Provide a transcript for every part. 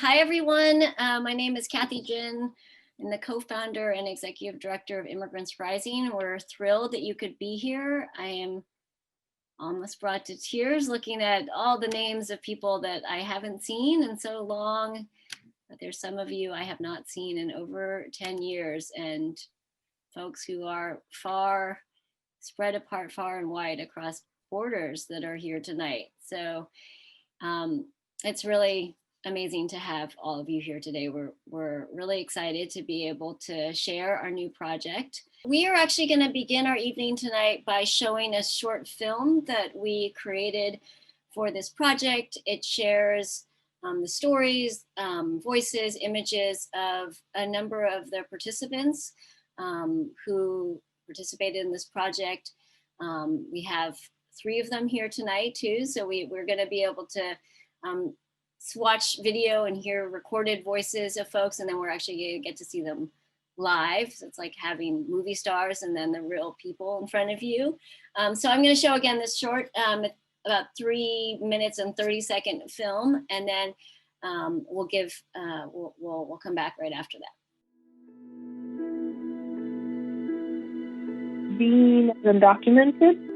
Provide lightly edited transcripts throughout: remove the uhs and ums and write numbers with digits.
Hi, everyone. My name is Kathy Jin. I'm the co-founder and executive director of Immigrants Rising. We're thrilled that you could be here. I am almost brought to tears looking at all the names of people that I haven't seen in so long. But there's some of you I have not seen in over 10 years, and folks who are spread apart far and wide across borders that are here tonight. So it's really amazing to have all of you here today. We're really excited to be able to share our new project. We are actually going to begin our evening tonight by showing a short film that we created for this project. It shares the stories, voices, images of a number of the participants who participated in this project. We have 3 of them here tonight too, so we're going to be able to watch video and hear recorded voices of folks, and then we're actually going to get to see them live. So it's like having movie stars and then the real people in front of you. So I'm going to show again this short, about 3 minutes and 30-second film, and then we'll come back right after that. Being undocumented,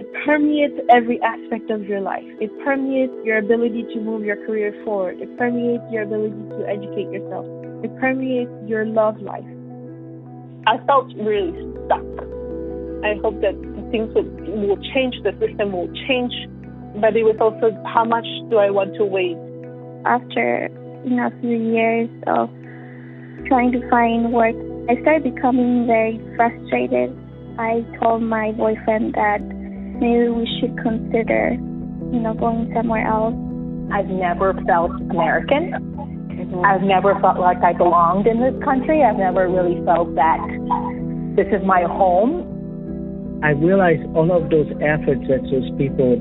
it permeates every aspect of your life. It permeates your ability to move your career forward. It permeates your ability to educate yourself. It permeates your love life. I felt really stuck. I hope that things will change, the system will change, but it was also how much do I want to wait? After a few years of trying to find work, I started becoming very frustrated. I told my boyfriend that maybe we should consider, going somewhere else. I've never felt American. I've never felt like I belonged in this country. I've never really felt that this is my home. I realized all of those efforts that those people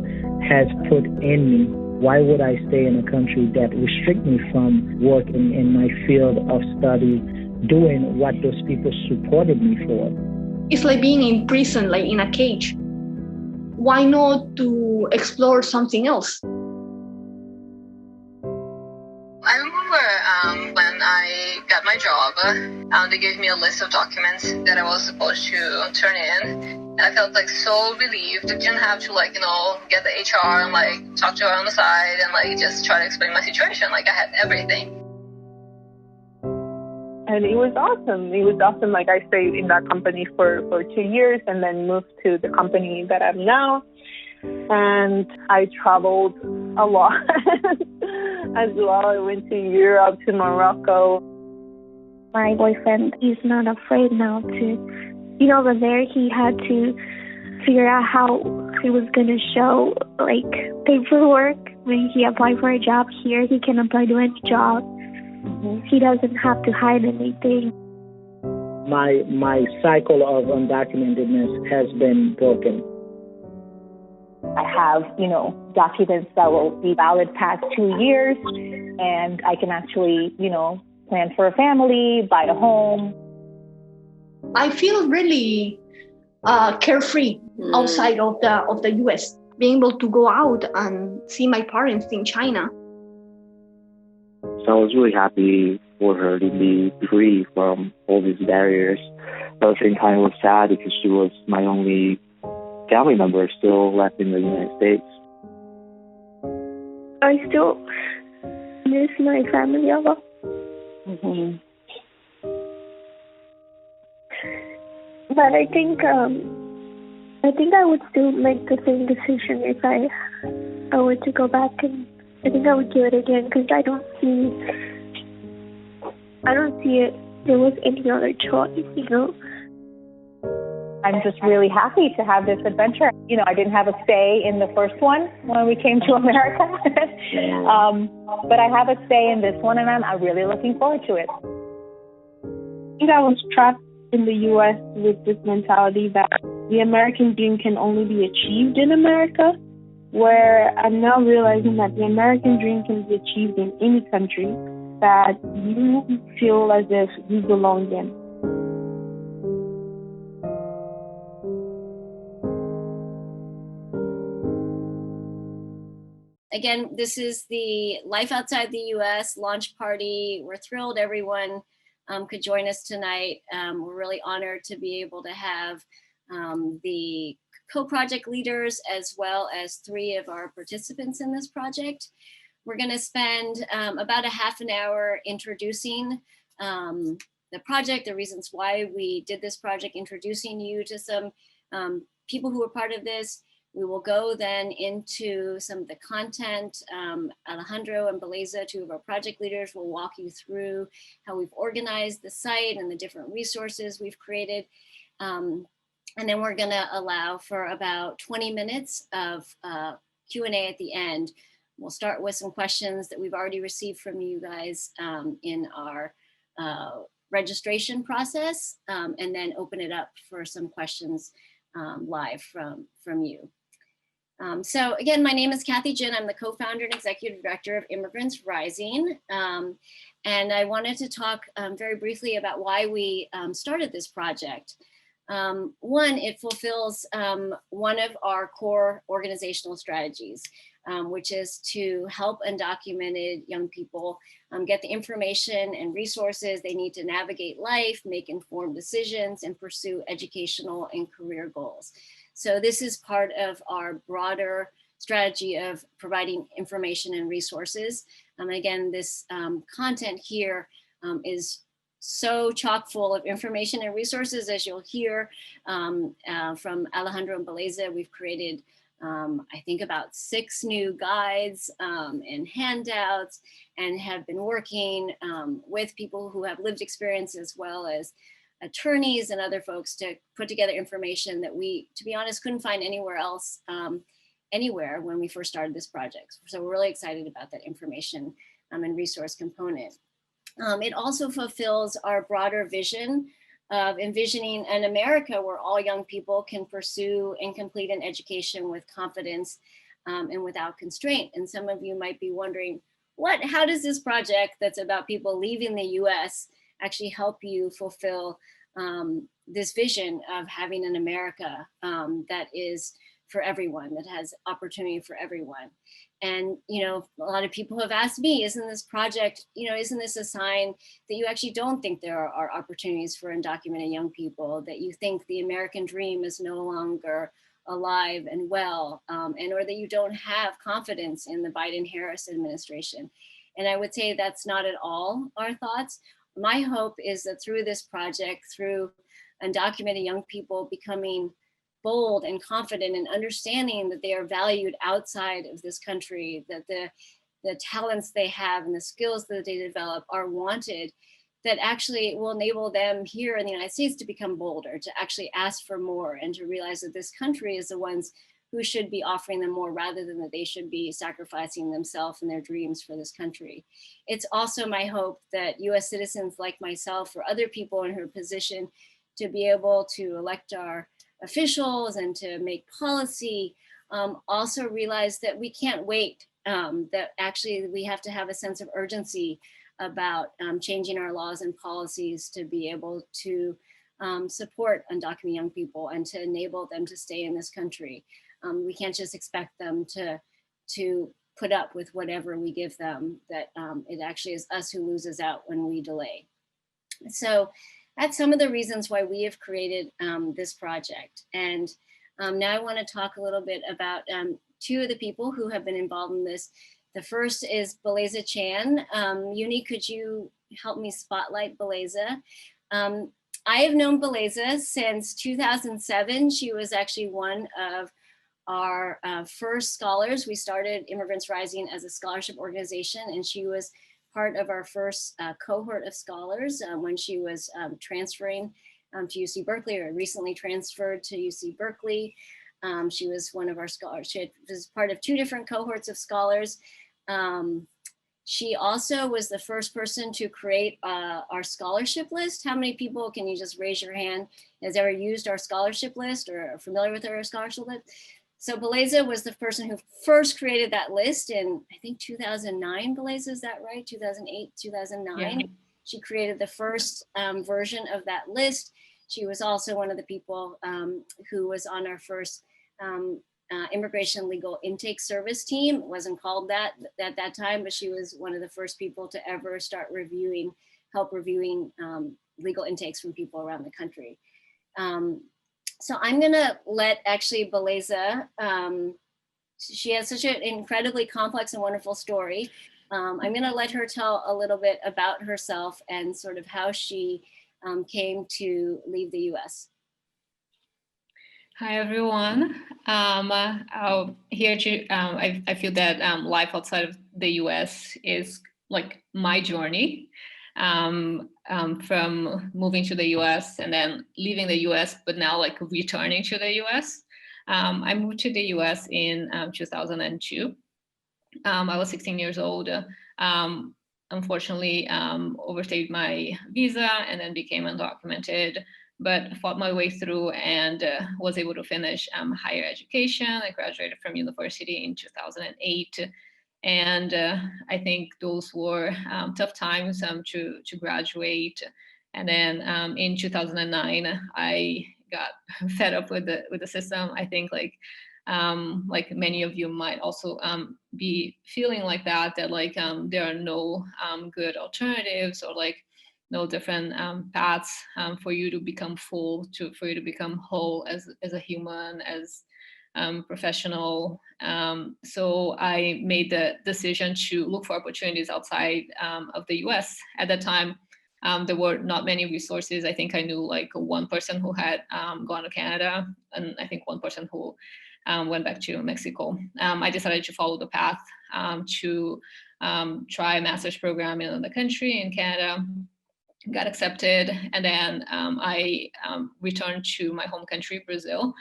has put in me. Why would I stay in a country that restrict me from working in my field of study, doing what those people supported me for? It's like being in prison, like in a cage. Why not to explore something else? I remember when I got my job, they gave me a list of documents that I was supposed to turn in. And I felt so relieved. I didn't have to get the HR and talk to her on the side and just try to explain my situation. I had everything. And it was awesome. It was awesome. I stayed in that company for 2 years and then moved to the company that I'm now. And I traveled a lot as well. I went to Europe, to Morocco. My boyfriend is not afraid now to, over there he had to figure out how he was going to show paperwork. When he applied for a job here, he can apply to any job. He doesn't have to hide anything. My cycle of undocumentedness has been broken. I have, documents that will be valid past 2 years, and I can actually, plan for a family, buy a home. I feel really carefree outside of the U.S. Being able to go out and see my parents in China. So I was really happy for her to be free from all these barriers. But at the same time, it was sad because she was my only family member still left in the United States. I still miss my family a lot. But I think I would still make the same decision if I were to go back, and I think I would do it again because I don't see it. There was any other choice, I'm just really happy to have this adventure. I didn't have a say in the first one when we came to America, but I have a say in this one, and I'm really looking forward to it. I think I was trapped in the U.S. with this mentality that the American dream can only be achieved in America, where I'm now realizing that the American dream can be achieved in any country that you feel as if you belong in. Again, this is the Life Outside the US launch party. We're thrilled everyone could join us tonight. We're really honored to be able to have the co-project leaders as well as 3 of our participants in this project. We're going to spend about a half an hour introducing the project, the reasons why we did this project, introducing you to some people who are part of this. We will go then into some of the content. Alejandro and Beliza, 2 of our project leaders, will walk you through how we've organized the site and the different resources we've created. And then we're gonna allow for about 20 minutes of Q&A at the end. We'll start with some questions that we've already received from you guys in our registration process, and then open it up for some questions live from you. So again, my name is Kathy Jin. I'm the co-founder and executive director of Immigrants Rising. And I wanted to talk very briefly about why we started this project. One, it fulfills one of our core organizational strategies, which is to help undocumented young people get the information and resources they need to navigate life, make informed decisions, and pursue educational and career goals. So this is part of our broader strategy of providing information and resources. Again, this content here is so chock full of information and resources, as you'll hear from Alejandro and Beliza. We've created, I think, about 6 new guides and handouts, and have been working with people who have lived experience as well as attorneys and other folks to put together information that we, to be honest, couldn't find anywhere else, anywhere when we first started this project. So we're really excited about that information and resource component. It also fulfills our broader vision of envisioning an America where all young people can pursue and complete an education with confidence and without constraint. And some of you might be wondering, how does this project that's about people leaving the US actually help you fulfill this vision of having an America that is for everyone, that has opportunity for everyone? And, you know, a lot of people have asked me, isn't this project, you know, isn't this a sign that you actually don't think there are opportunities for undocumented young people, that you think the American dream is no longer alive and well, and or that you don't have confidence in the Biden-Harris administration? And I would say that's not at all our thoughts. My hope is that through this project, through undocumented young people becoming bold and confident and understanding that they are valued outside of this country, that the talents they have and the skills that they develop are wanted, that actually will enable them here in the United States to become bolder, to actually ask for more, and to realize that this country is the ones who should be offering them more, rather than that they should be sacrificing themselves and their dreams for this country. It's also my hope that US citizens like myself, or other people in her position to be able to elect our officials and to make policy, also realize that we can't wait, that actually we have to have a sense of urgency about changing our laws and policies to be able to support undocumented young people and to enable them to stay in this country. We can't just expect them to put up with whatever we give them, that it actually is us who loses out when we delay. So that's some of the reasons why we have created this project. And now I want to talk a little bit about 2 of the people who have been involved in this. The first is Beliza Chan. Uni, could you help me spotlight Beliza? I have known Beliza since 2007. She was actually one of our first scholars. We started Immigrants Rising as a scholarship organization, and she was part of our first cohort of scholars when she was transferring to UC Berkeley, or recently transferred to UC Berkeley. She was one of our scholars. She was part of 2 different cohorts of scholars. She also was the first person to create our scholarship list. How many people, can you just raise your hand, has ever used our scholarship list or are familiar with our scholarship list? So Beliza was the person who first created that list in, I think, 2009, Beliza, is that right? 2008, 2009. Yeah. She created the first version of that list. She was also one of the people who was on our first Immigration Legal Intake Service Team. It wasn't called that at that time, but she was one of the first people to ever start help reviewing legal intakes from people around the country. So I'm gonna let actually Beliza, she has such an incredibly complex and wonderful story. I'm gonna let her tell a little bit about herself and sort of how she came to leave the US. Hi, everyone. Here to, I feel that life outside of the US is like my journey. From moving to the US and then leaving the US, but now like returning to the US. I moved to the US in 2002. I was 16 years old. Unfortunately, overstayed my visa and then became undocumented, but fought my way through and was able to finish higher education. I graduated from university in 2008. And I think those were tough times to graduate. And then in 2009, I got fed up with the system. I think like many of you might also be feeling like that like there are no good alternatives or like no different paths for you to become full, for you to become whole as a human, as professional. So I made the decision to look for opportunities outside of the US. At that time, there were not many resources. I think I knew like one person who had gone to Canada, and I think one person who went back to Mexico. I decided to follow the path to try a master's program in another country, in Canada. Got accepted, and then I returned to my home country, Brazil,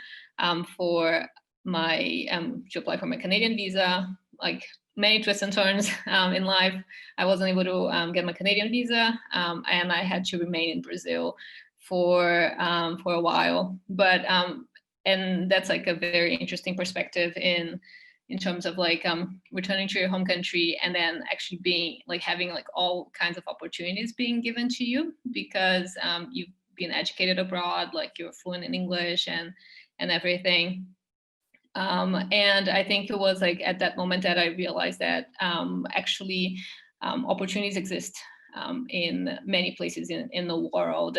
for my to apply for my Canadian visa. Like many twists and turns in life, I wasn't able to get my Canadian visa, and I had to remain in Brazil for a while. But and that's like a very interesting perspective in terms of like returning to your home country and then actually being like having like all kinds of opportunities being given to you because you've been educated abroad, like you're fluent in English and everything. And I think it was like at that moment that I realized that actually opportunities exist in many places in the world.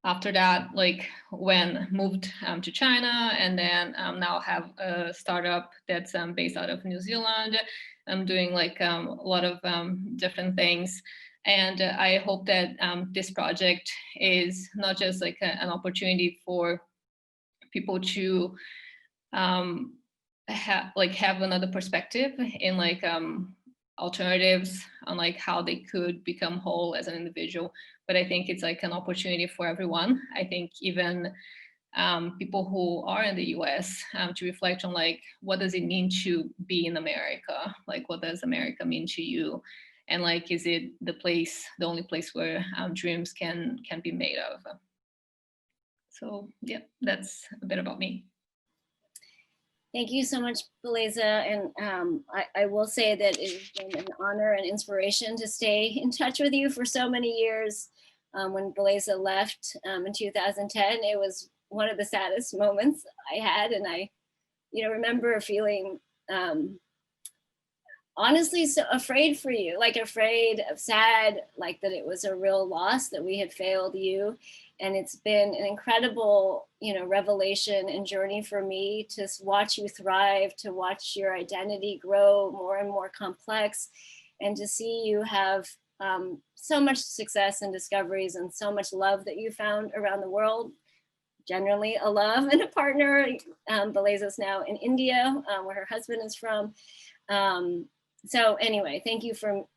After that, like moved to China, and then now have a startup that's based out of New Zealand. I'm doing like a lot of different things. And I hope that this project is not just like an opportunity for people to have another perspective in like alternatives on like how they could become whole as an individual, but I think it's like an opportunity for everyone. I think even people who are in the US to reflect on like what does it mean to be in America, like what does America mean to you, and like is it the only place where dreams can be made of. So yeah, that's a bit about me. Thank you so much, Beliza. And I will say that it's been an honor and inspiration to stay in touch with you for so many years. When Beliza left in 2010, it was one of the saddest moments I had. And I remember feeling honestly so afraid for you, like afraid of sad, like that it was a real loss that we had failed you. And it's been an incredible, revelation and journey for me to watch you thrive, to watch your identity grow more and more complex, and to see you have so much success and discoveries and so much love that you found around the world. Generally a love and a partner. Beliza's now in India, where her husband is from. So anyway, thank you for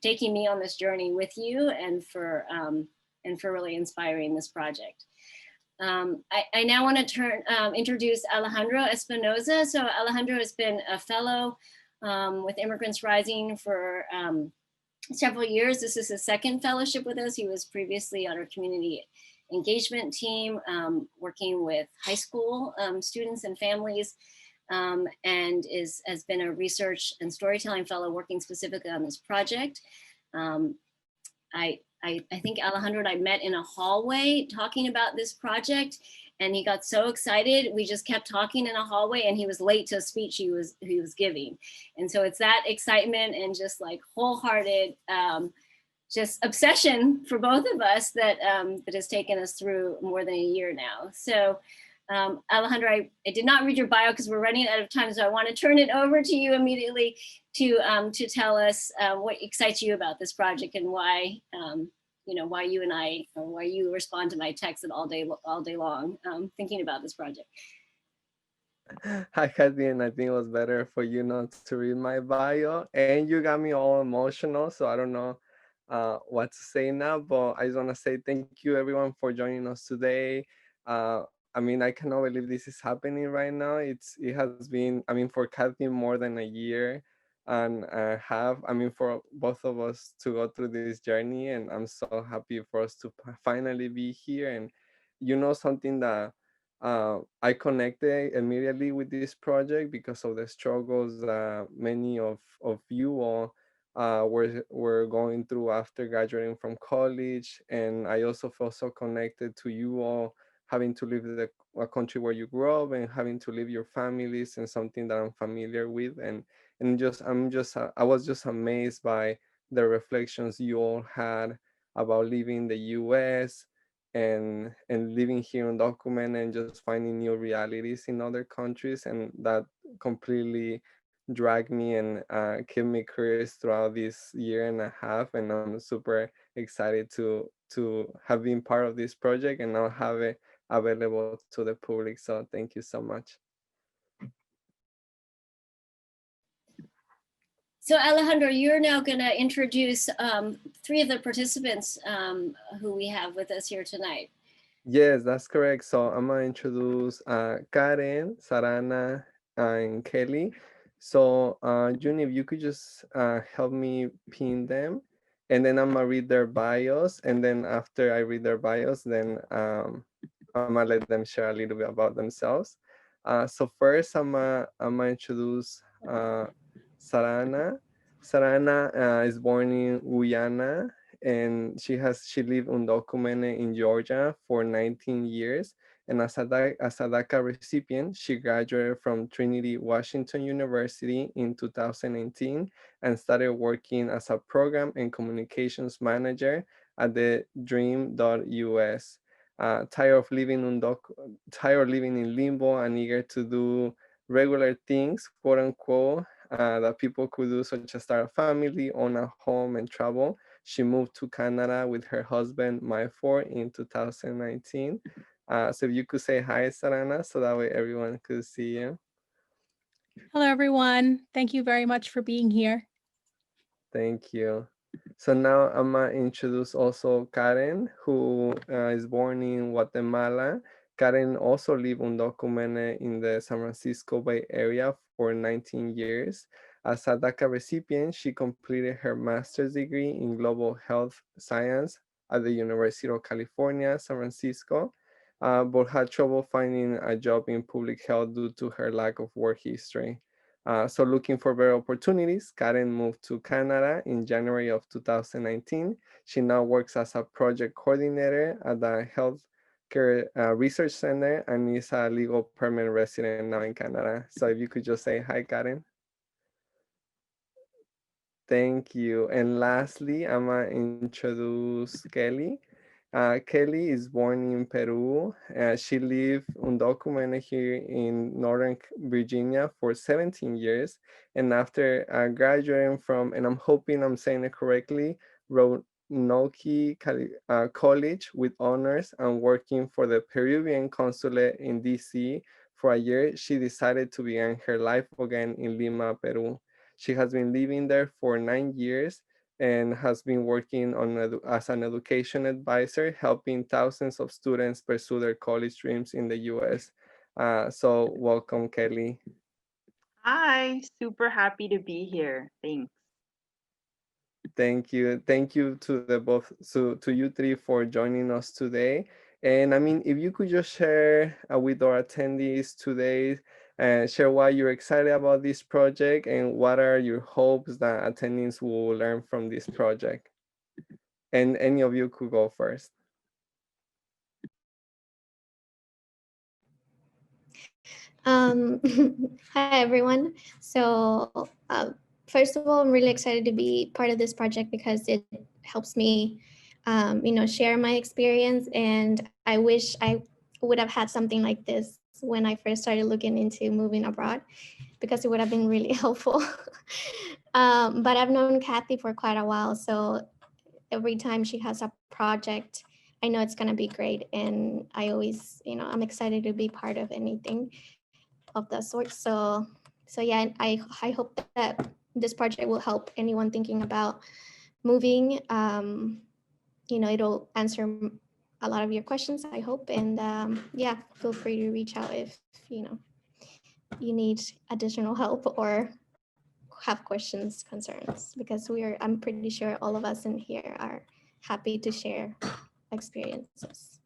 taking me on this journey with you and for really inspiring this project. I now want to introduce Alejandro Espinoza. So Alejandro has been a fellow with Immigrants Rising for several years. This is his second fellowship with us. He was previously on our community engagement team, working with high school students and families, and has been a research and storytelling fellow working specifically on this project. I think Alejandro and I met in a hallway talking about this project, and he got so excited. We just kept talking in a hallway, and he was late to a speech he was giving. And so it's that excitement and just like wholehearted just obsession for both of us that that has taken us through more than a year now. So Alejandro, I did not read your bio because we're running out of time, so I want to turn it over to you immediately to tell us what excites you about this project and why why you and I, or why you respond to my texts all day long thinking about this project. Hi, Kathy, and I think it was better for you not to read my bio, and you got me all emotional, so I don't know what to say now, but I just want to say thank you everyone for joining us today. I mean, I cannot believe this is happening right now. It has been, I mean, for Kathy more than a year and a half. I mean, for both of us to go through this journey, and I'm so happy for us to finally be here. And something that I connected immediately with this project because of the struggles that many of you all were going through after graduating from college. And I also felt so connected to you all having to leave a country where you grew up and having to leave your families, and something that I'm familiar with. And I was just amazed by the reflections you all had about leaving the US and living here undocumented and just finding new realities in other countries. And that completely dragged me and kept me curious throughout this year and a half. And I'm super excited to have been part of this project and now have it available to the public. So thank you so much. So Alejandro, you're now going to introduce 3 of the participants who we have with us here tonight. Yes, that's correct. So I'm gonna introduce Karen, Sarana, and Kelly. So Juni, if you could just help me pin them, and then I'm gonna read their bios, and then after I read their bios, then I'm gonna let them share a little bit about themselves. So first, I'm gonna introduce Sarana. Sarana is born in Guyana, and she lived undocumented in Georgia for 19 years. And as a DACA recipient, she graduated from Trinity Washington University in 2018 and started working as a program and communications manager at the Dream.us. Tired of living in limbo and eager to do regular things, quote unquote, that people could do, such as start a family, own a home, and travel. She moved to Canada with her husband, Myfor, in 2019. So if you could say hi, Sarana, so that way everyone could see you. Hello, everyone. Thank you very much for being here. Thank you. So now I'm gonna introduce also Karen, who is born in Guatemala. Karen also lived undocumented in the San Francisco Bay Area for 19 years. As a DACA recipient, she completed her master's degree in global health science at the University of California, San Francisco, but had trouble finding a job in public health due to her lack of work history. So looking for better opportunities, Karen moved to Canada in January of 2019. She now works as a project coordinator at the Healthcare Research Center and is a legal permanent resident now in Canada. So if you could just say hi, Karen. Thank you. And lastly, I'm gonna introduce Kelly. Kelly is born in Peru. She lived undocumented here in Northern Virginia for 17 years. And after graduating from, and I'm hoping I'm saying it correctly, Roanoke College with honors and working for the Peruvian consulate in DC for a year, she decided to begin her life again in Lima, Peru. She has been living there for 9 years and has been working as an education advisor, helping thousands of students pursue their college dreams in the US. So welcome, Kelly. Hi, super happy to be here. Thanks. Thank you. Thank you to the both, to you 3 for joining us today. And I mean, if you could just share with our attendees today, share why you're excited about this project and what are your hopes that attendees will learn from this project. And any of you could go first. Hi everyone. So first of all, I'm really excited to be part of this project because it helps me, share my experience. And I wish I would have had something like this when I first started looking into moving abroad, because it would have been really helpful. But I've known Kathy for quite a while, so every time she has a project, I know it's gonna be great. And I always, I'm excited to be part of anything of that sort. So yeah, I hope that this project will help anyone thinking about moving. It'll answer a lot of your questions, I hope. And yeah, feel free to reach out if you need additional help or have questions, concerns, because I'm pretty sure all of us in here are happy to share experiences.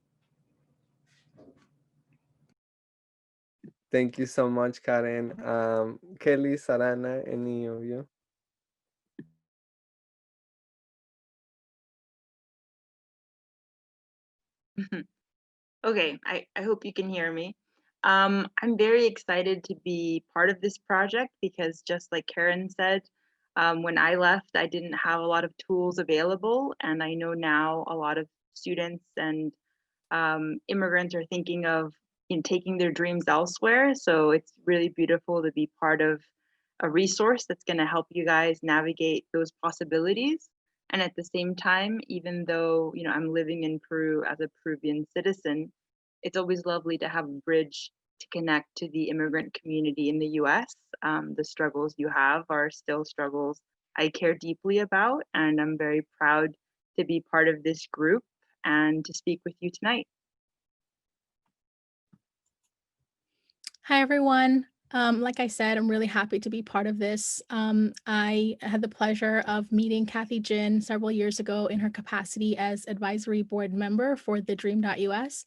Thank you so much, Karen. Kelly, Sarana, any of you? Okay, I hope you can hear me. I'm very excited to be part of this project because just like Karen said, when I left, I didn't have a lot of tools available, and I know now a lot of students and immigrants are thinking of taking their dreams elsewhere. So it's really beautiful to be part of a resource that's going to help you guys navigate those possibilities. And at the same time, even though I'm living in Peru as a Peruvian citizen, it's always lovely to have a bridge to connect to the immigrant community in the U.S. The struggles you have are still struggles I care deeply about, and I'm very proud to be part of this group and to speak with you tonight. Hi, everyone. Like I said, I'm really happy to be part of this. I had the pleasure of meeting Kathy Jin several years ago in her capacity as advisory board member for the Dream.us.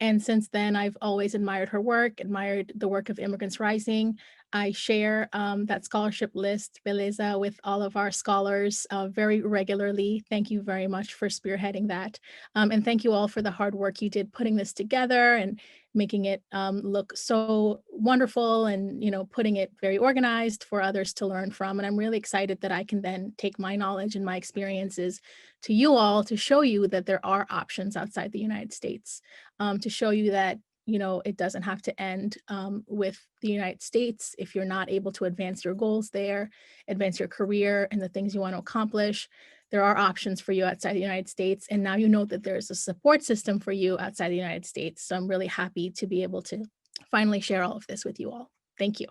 And since then, I've always admired her work, admired the work of Immigrants Rising. I share that scholarship list, Beliza, with all of our scholars very regularly. Thank you very much for spearheading that. And thank you all for the hard work you did putting this together and making it look so wonderful, and putting it very organized for others to learn from. And I'm really excited that I can then take my knowledge and my experiences to you all to show you that there are options outside the United States, to show you that it doesn't have to end with the United States. If you're not able to advance your goals there, advance your career and the things you want to accomplish, there are options for you outside the United States. And now you know that there's a support system for you outside the United States. So I'm really happy to be able to finally share all of this with you all. Thank you.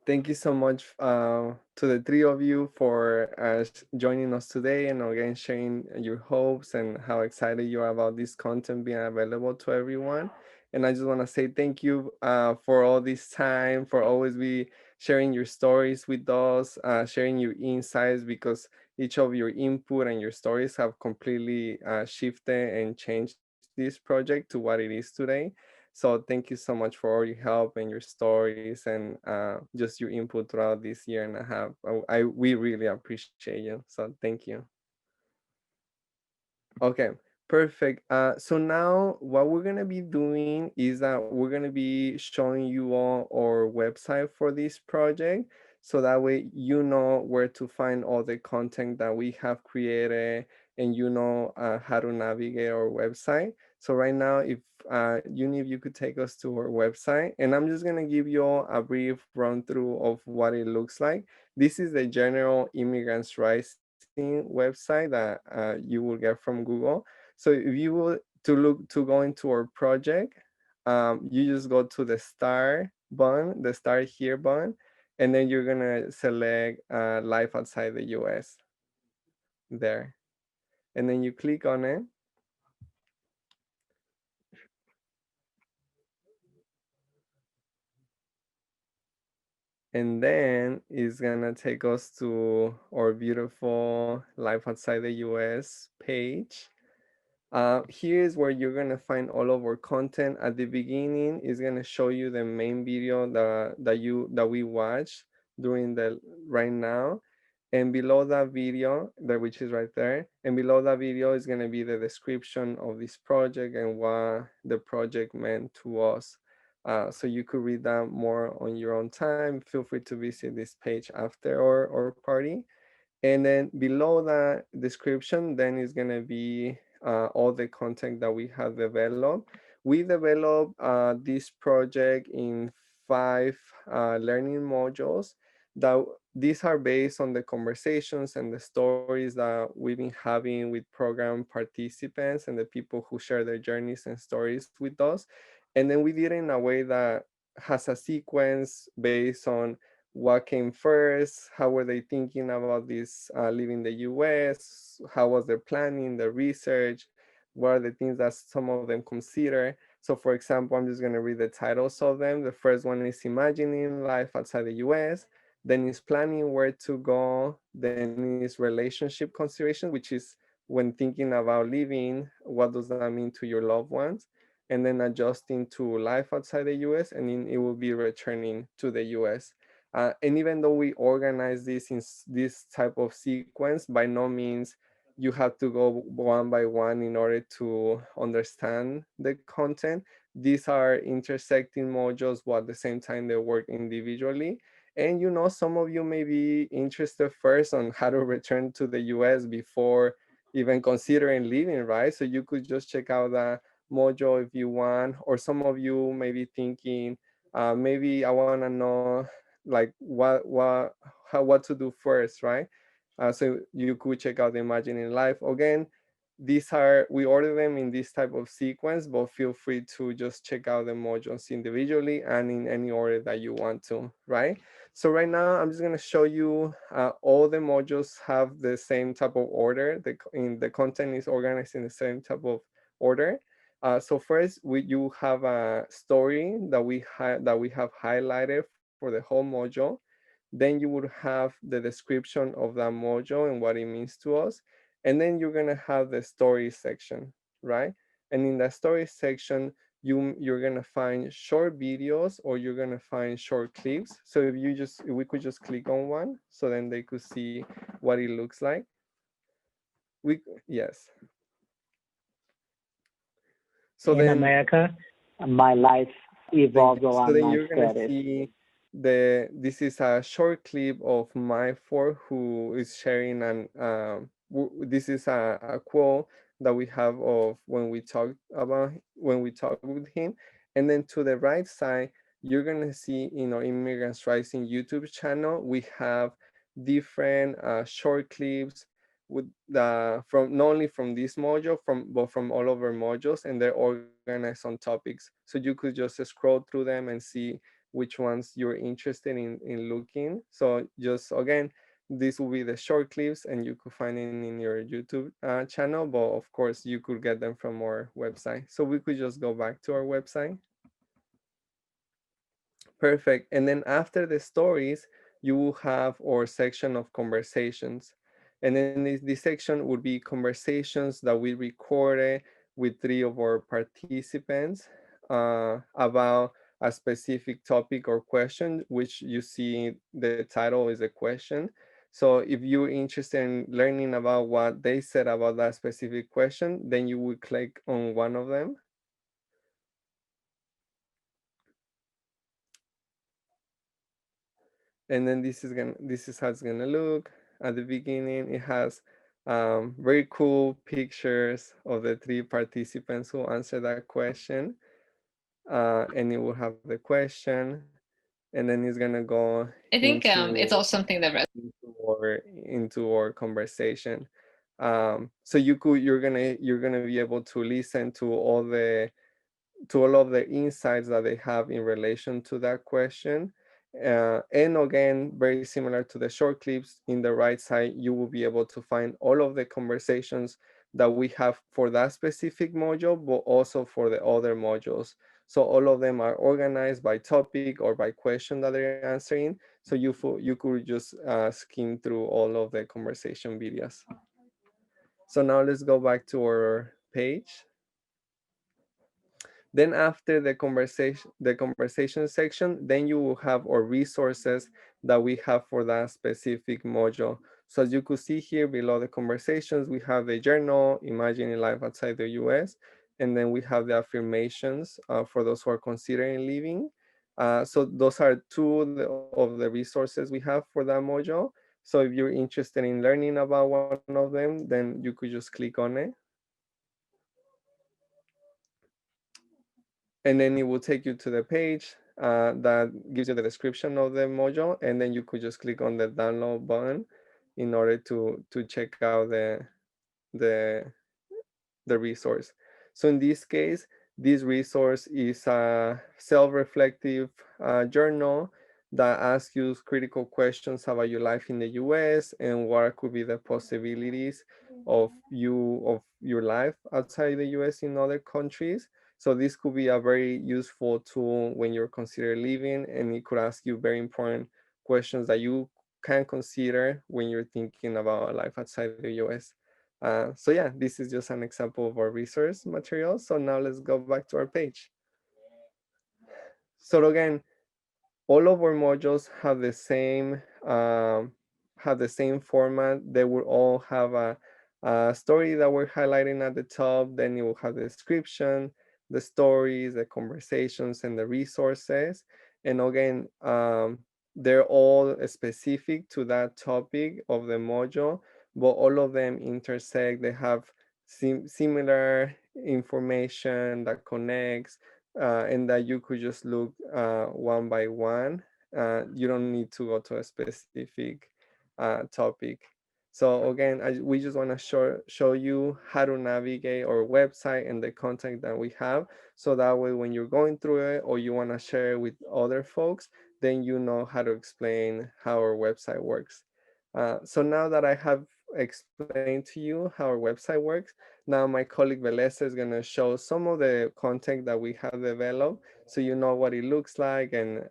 Thank you so much to the three of you for joining us today, and again sharing your hopes and how excited you are about this content being available to everyone. And I just want to say thank you for all this time, for always be sharing your stories with us, sharing your insights, because each of your input and your stories have completely shifted and changed this project to what it is today. So thank you so much for all your help and your stories and just your input throughout this year and a half. We really appreciate you. So thank you. Okay, perfect. So now what we're gonna be doing is that we're gonna be showing you all our website for this project. So that way you know where to find all the content that we have created, and you know how to navigate our website. So right now, if you could take us to our website, and I'm just gonna give you all a brief run through of what it looks like. This is the general Immigrants Rising website that you will get from Google. So if you will to go into our project, you just go to the star button, the start here button, and then you're gonna select life outside the US there. And then you click on it. And then it's gonna take us to our beautiful Life Outside the US page. Here's where you're gonna find all of our content. At the beginning, it's gonna show you the main video that we watch during the right now. And below that video, which is right there, and below that video is going to be the description of this project and what the project meant to us. So you could read that more on your own time. Feel free to visit this page after our party. And then below that description, then is going to be all the content that we have developed. We developed this project in 5 learning modules that these are based on the conversations and the stories that we've been having with program participants and the people who share their journeys and stories with us. And then we did it in a way that has a sequence based on what came first, how were they thinking about this leaving the US, how was their planning, the research, what are the things that some of them consider. So for example, I'm just gonna read the titles of them. The first one is Imagining Life Outside the US, then is Planning Where to Go, then is Relationship Consideration, which is when thinking about leaving, what does that mean to your loved ones? And then adjusting to life outside the US, and then it will be returning to the US. And even though we organize this in this type of sequence, by no means you have to go one by one in order to understand the content. These are intersecting modules, but at the same time they work individually. And some of you may be interested first on how to return to the US before even considering leaving, right? So you could just check out that module if you want, or some of you may be thinking, maybe I want to know like what to do first, right? So you could check out the Imagining Life. Again, we order them in this type of sequence, but feel free to just check out the modules individually and in any order that you want to, right? So right now I'm just gonna show you all the modules have the same type of order. The content is organized in the same type of order. So first, you have a story that we have highlighted for the whole module. Then you would have the description of that module and what it means to us. And then you're gonna have the story section, right? And in the story section, you're gonna find short videos or you're gonna find short clips. So if we could just click on one, so then they could see what it looks like. Yes. So in then America, my life evolved So around then my you're gonna studies. see this is a short clip of my four who is sharing this is a quote that we have of when we talk with him. And then to the right side, you're gonna see in our Immigrants Rising YouTube channel, we have different short clips with from not only from this module but from all of our modules, and they're organized on topics, so you could just scroll through them and see which ones you're interested in looking. So just again, this will be the short clips and you could find it in your YouTube channel, but of course you could get them from our website. So we could just go back to our website. Perfect. And then after the stories, you will have our section of conversations. And then this section would be conversations that we recorded with 3 of our participants about a specific topic or question, which you see the title is a question. So if you're interested in learning about what they said about that specific question, then you would click on one of them. And then this is how it's gonna look. At the beginning, it has very cool pictures of the 3 participants who answered that question. And it will have the question, and then it's gonna go I think it's also something that into our conversation. So you're gonna be able to listen to all of the insights that they have in relation to that question. And again, very similar to the short clips, in the right side, you will be able to find all of the conversations that we have for that specific module, but also for the other modules. So all of them are organized by topic or by question that they're answering. So you could just skim through all of the conversation videos. So now let's go back to our page. Then after the conversation section, then you will have our resources that we have for that specific module. So as you could see here below the conversations, we have the journal, Imagining Life Outside the US, and then we have the affirmations for those who are considering leaving. So those are two of the resources we have for that module. So if you're interested in learning about one of them, then you could just click on it. And then it will take you to the page that gives you the description of the module, and then you could just click on the download button in order to check out the resource. So in this case, this resource is a self-reflective journal that asks you critical questions about your life in the US and what could be the possibilities of your life outside the US in other countries. So this could be a very useful tool when you're considering leaving, and it could ask you very important questions that you can consider when you're thinking about life outside the US. So yeah, this is just an example of our resource material. So now let's go back to our page. So again, all of our modules have the same format. They will all have a story that we're highlighting at the top. Then it will have the description, the stories, the conversations, and the resources. And again, they're all specific to that topic of the module, but all of them intersect. They have similar information that connects, and that you could just look one by one. You don't need to go to a specific topic. So again, we just want to show you how to navigate our website and the content that we have. So that way, when you're going through it or you want to share it with other folks, then you know how to explain how our website works. So now that I have explained to you how our website works, now my colleague Beliza is going to show some of the content that we have developed, so you know what it looks like and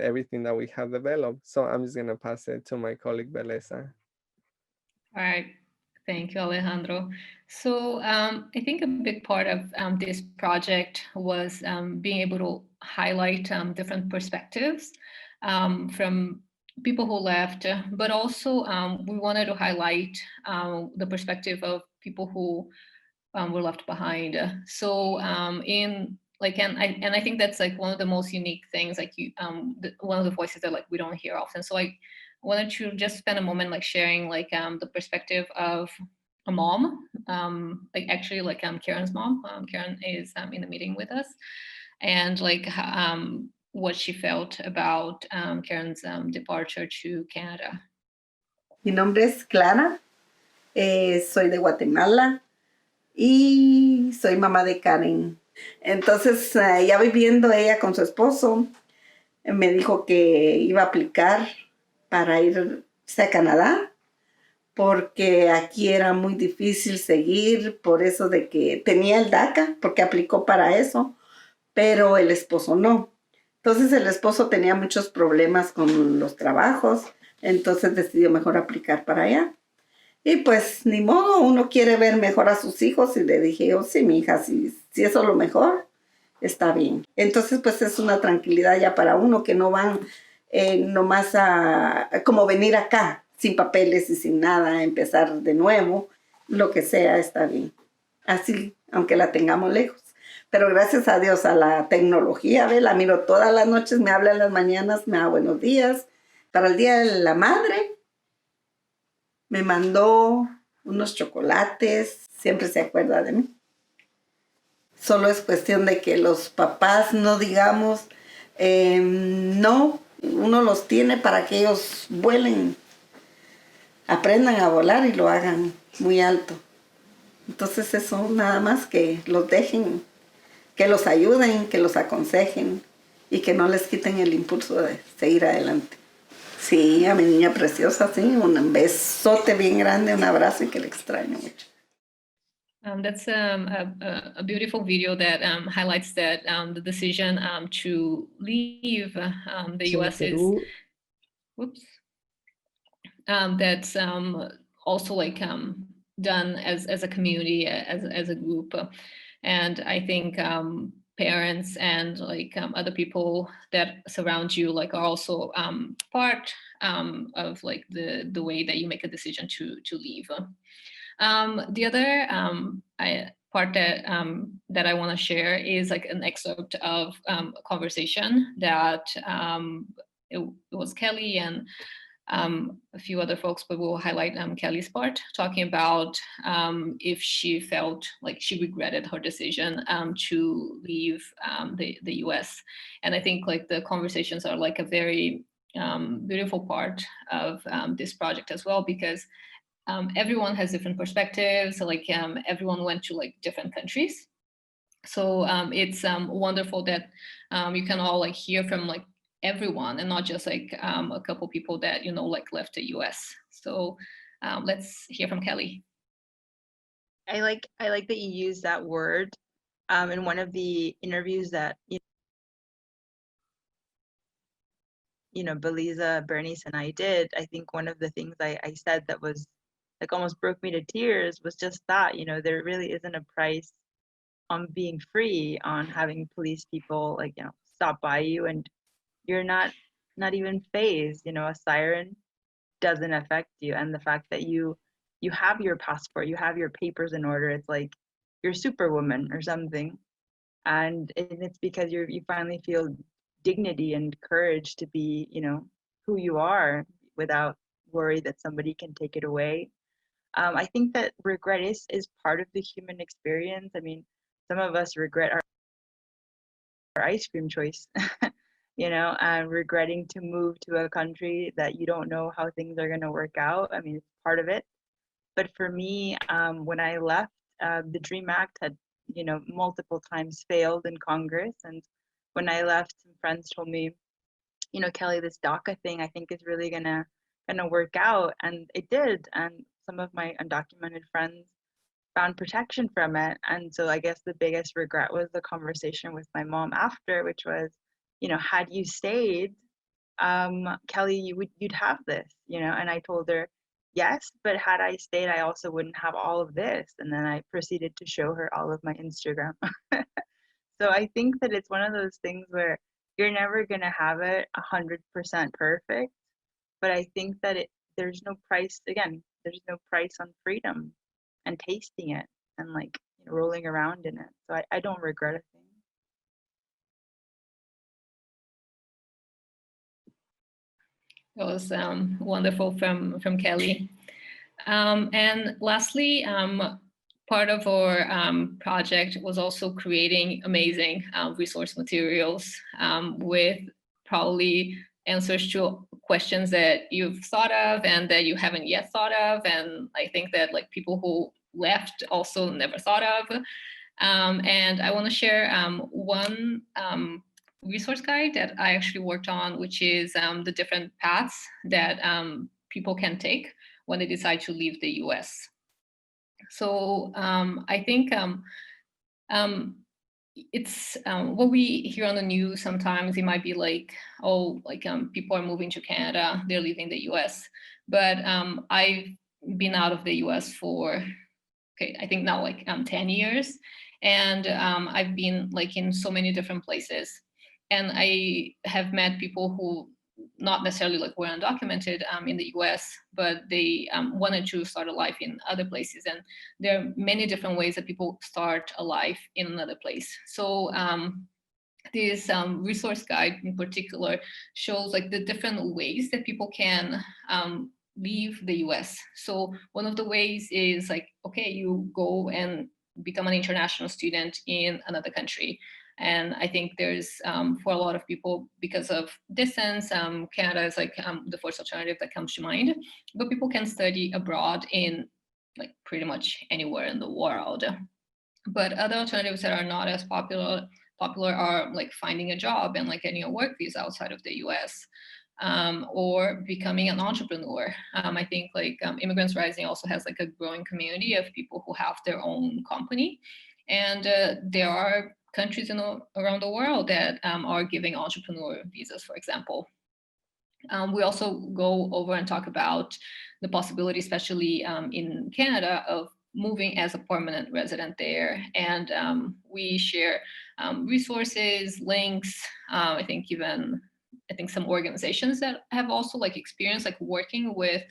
everything that we have developed. So I'm just going to pass it to my colleague Beliza. All right. Thank you, Alejandro. So I think a big part of this project was being able to highlight different perspectives from people who left, but also we wanted to highlight the perspective of people who were left behind. So and I think that's like one of the most unique things, like one of the voices that like we don't hear often. So like why don't you just spend a moment like sharing like the perspective of a mom, like actually like Karen's mom. Karen is in the meeting with us, and like what she felt about Karen's departure to Canada. Mi nombre es Clara, soy de Guatemala y soy mamá de Karen. Entonces, ya viviendo ella con su esposo, me dijo que iba a aplicar para irse a Canadá, porque aquí era muy difícil seguir, por eso de que tenía el DACA, porque aplicó para eso, pero el esposo no. Entonces el esposo tenía muchos problemas con los trabajos, entonces decidió mejor aplicar para allá. Y pues ni modo, uno quiere ver mejor a sus hijos, y le dije, oh sí, mi hija, si eso es lo mejor, está bien. Entonces pues es una tranquilidad ya para uno, que no van nomás a como venir acá sin papeles y sin nada, empezar de nuevo, lo que sea está bien. Así, aunque la tengamos lejos. Pero gracias a Dios, a la tecnología, ¿ve? La miro todas las noches, me habla en las mañanas, me da buenos días. Para el Día de la Madre, me mandó unos chocolates, siempre se acuerda de mí. Solo es cuestión de que los papás no digamos, no, uno los tiene para que ellos vuelen, aprendan a volar y lo hagan muy alto. Entonces eso, nada más que los dejen, que los ayuden, que los aconsejen y que no les quiten el impulso de seguir adelante. Sí, a mi niña preciosa, sí, un besote bien grande, un abrazo, y que le extraño mucho. That's a beautiful video that highlights that the decision to leave the US is, that's also like done as a community, as a group. And I think parents and like other people that surround you like are also part of like the way that you make a decision to leave. The other part that I want to share is like an excerpt of a conversation that it was Kelly and a few other folks, but we'll highlight Kelly's part, talking about if she felt like she regretted her decision to leave the US. And I think like the conversations are like a very beautiful part of this project as well, because everyone has different perspectives. So like everyone went to like different countries. So it's wonderful that you can all like hear from like everyone and not just like a couple people that, you know, like left the US. So let's hear from Kelly. I like that you use that word in one of the interviews that you know Beliza, Bernice, and I did. I think one of the things I said that was like almost broke me to tears was just that, you know, there really isn't a price on being free, on having police people like, you know, stop by you and you're not even phased. You know, a siren doesn't affect you, and the fact that you have your passport, you have your papers in order, it's like you're superwoman or something. And it's because you finally feel dignity and courage to be, you know, who you are without worry that somebody can take it away. I think that regret is part of the human experience. I mean, some of us regret our ice cream choice, you know, and regretting to move to a country that you don't know how things are going to work out. I mean, it's part of it. But for me, when I left, the DREAM Act had, you know, multiple times failed in Congress. And when I left, some friends told me, you know, Kelly, this DACA thing I think is really gonna work out, and it did. And some of my undocumented friends found protection from it. And so I guess the biggest regret was the conversation with my mom after, which was, you know, had you stayed, Kelly, you'd have this, you know. And I told her, yes, but had I stayed, I also wouldn't have all of this. And then I proceeded to show her all of my Instagram. So I think that it's one of those things where you're never gonna have it 100% perfect, but I think that there's no price. Again, there's no price on freedom and tasting it and like, you know, rolling around in it. So I don't regret a thing. That was wonderful from Kelly. And lastly, part of our project was also creating amazing resource materials with probably answers to questions that you've thought of and that you haven't yet thought of. And I think that like people who left also never thought of. And I want to share one resource guide that I actually worked on, which is the different paths that people can take when they decide to leave the US. So I think it's what we hear on the news sometimes. It might be like, oh, like people are moving to Canada, they're leaving the US. But I've been out of the US for, okay, I think now like 10 years. And I've been like in so many different places. And I have met people who not necessarily like were undocumented in the US, but they wanted to start a life in other places. And there are many different ways that people start a life in another place. So this resource guide in particular shows like the different ways that people can leave the US. So one of the ways is like, okay, you go and become an international student in another country. And I think there's, for a lot of people, because of distance, Canada is like the first alternative that comes to mind. But people can study abroad in like pretty much anywhere in the world. But other alternatives that are not as popular are like finding a job and like getting a work visa outside of the US. Or becoming an entrepreneur. I think like Immigrants Rising also has like a growing community of people who have their own company. And there are countries around the world that are giving entrepreneur visas, for example. We also go over and talk about the possibility, especially in Canada, of moving as a permanent resident there. And we share resources, links, I think some organizations that have also like experience like working with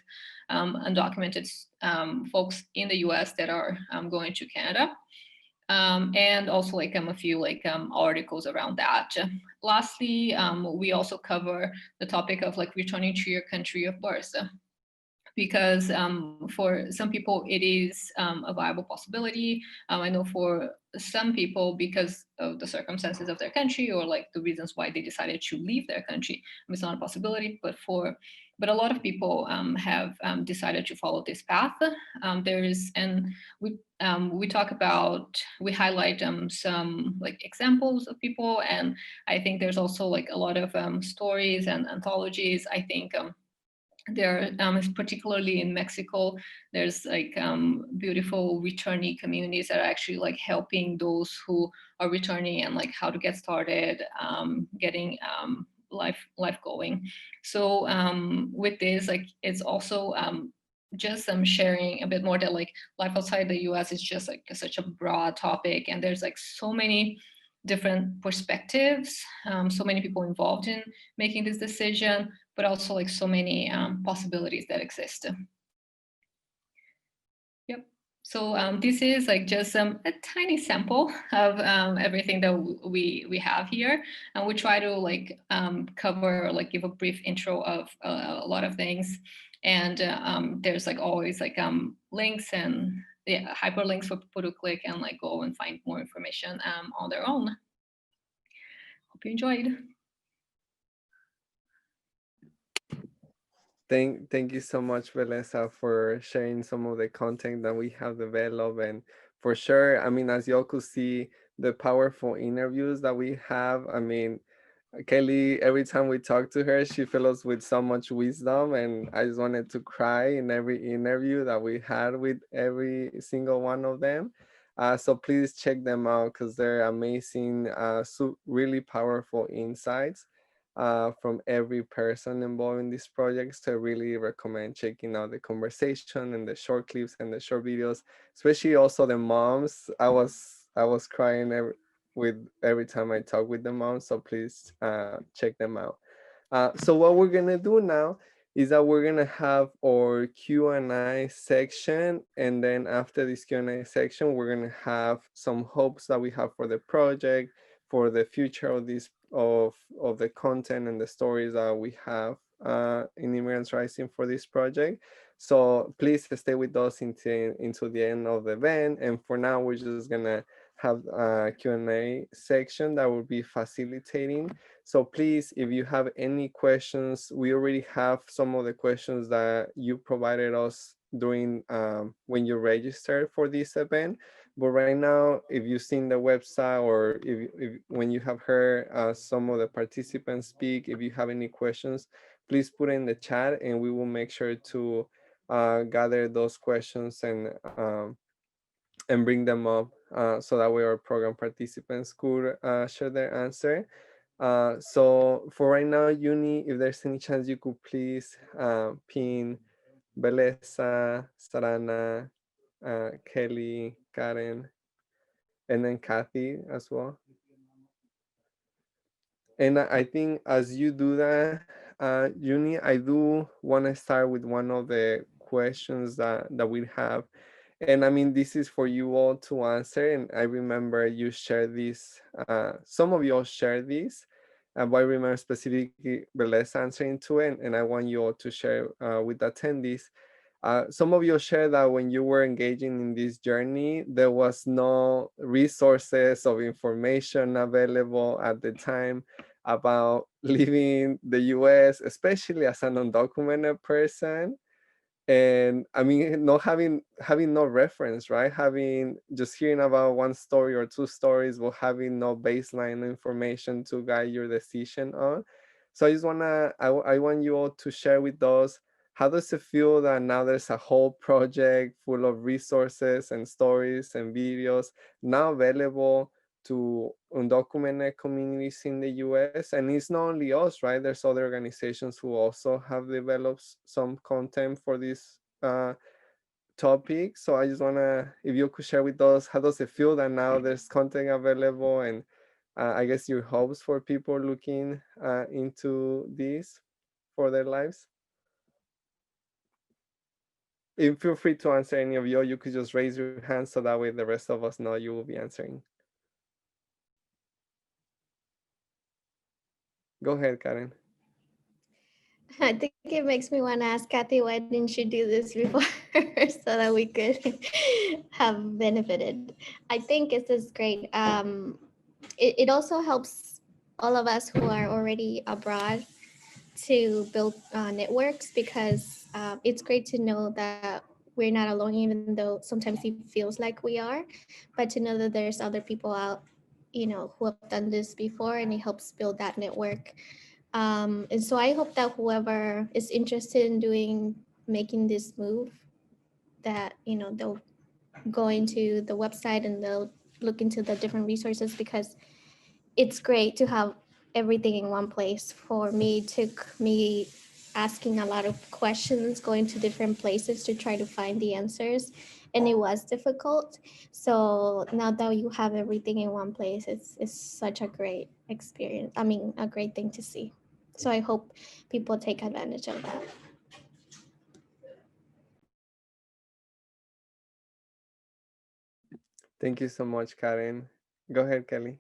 undocumented folks in the US that are going to Canada. And also like a few like articles around that. Lastly, we also cover the topic of like returning to your country of birth, because for some people it is a viable possibility. I know for some people, because of the circumstances of their country or like the reasons why they decided to leave their country, it's not a possibility. But a lot of people have decided to follow this path. We talk about, we highlight some like examples of people, and I think there's also like a lot of stories and anthologies. I think there, particularly in Mexico, there's like beautiful returnee communities that are actually like helping those who are returning and like how to get started, getting life going. So with this, like it's also just sharing a bit more that like life outside the US is just like such a broad topic, and there's like so many different perspectives, so many people involved in making this decision, but also like so many possibilities that exist. Yep. So this is like just a tiny sample of everything that we have here, and we try to like cover or like give a brief intro of a lot of things. And there's like always like links and hyperlinks for people to click and like go and find more information on their own. Hope you enjoyed. Thank you so much, Beliza, for sharing some of the content that we have developed. And for sure, I mean, as y'all could see, the powerful interviews that we have, I mean, Kelly, every time we talk to her, she fills us with so much wisdom, and I just wanted to cry in every interview that we had with every single one of them. So please check them out because they're amazing, really powerful insights from every person involved in this project. So I really recommend checking out the conversation and the short clips and the short videos, especially also the moms. I was crying every time I talk with the moms. So please check them out. So what we're gonna do now is that we're gonna have our Q&A section, and then after this Q&A section, we're gonna have some hopes that we have for the project, for the future of this of the content and the stories that we have in Immigrants Rising for this project. So please stay with us into the end of the event. And for now, we're just gonna have a Q&A section that will be facilitating. So please, if you have any questions, we already have some of the questions that you provided us during when you registered for this event. But right now, if you've seen the website, or if when you have heard some of the participants speak, if you have any questions, please put in the chat, and we will make sure to gather those questions and bring them up so that way our program participants could share their answer. So for right now, Uni, if there's any chance you could please pin Beliza, Sarana, Kelly, Karen, and then Kathy as well. And I think as you do that, Uni, I do want to start with one of the questions that we have. And I mean, this is for you all to answer. And I remember you shared this, some of you all shared this, but I remember specifically Beliza answering to it. And I want you all to share with the attendees. Some of you shared that when you were engaging in this journey, there was no resources of information available at the time about leaving the US, especially as an undocumented person. And I mean, not having no reference, right? Having just hearing about one story or two stories, but having no baseline information to guide your decision on. So I just I want you all to share with us, how does it feel that now there's a whole project full of resources and stories and videos now available to undocumented communities in the US? And it's not only us, right? There's other organizations who also have developed some content for this to topic. So I just wanna, if you could share with us, how does it feel that now there's content available, and I guess your hopes for people looking into this for their lives? And feel free to answer any of you. You could just raise your hand so that way the rest of us know you will be answering. Go ahead, Karen. I think it makes me want to ask Kathy, why didn't you do this before so that we could have benefited? I think this is great. It also helps all of us who are already abroad to build networks, because it's great to know that we're not alone, even though sometimes it feels like we are, but to know that there's other people out, who have done this before, and it helps build that network. And so I hope that whoever is interested in making this move, that, they'll go into the website and they'll look into the different resources, because it's great to have everything in one place. For me, it took me asking a lot of questions, going to different places to try to find the answers, and it was difficult. So now that you have everything in one place, it's such a great experience. I mean, a great thing to see. So I hope people take advantage of that. Thank you so much, Karen. Go ahead, Kelly.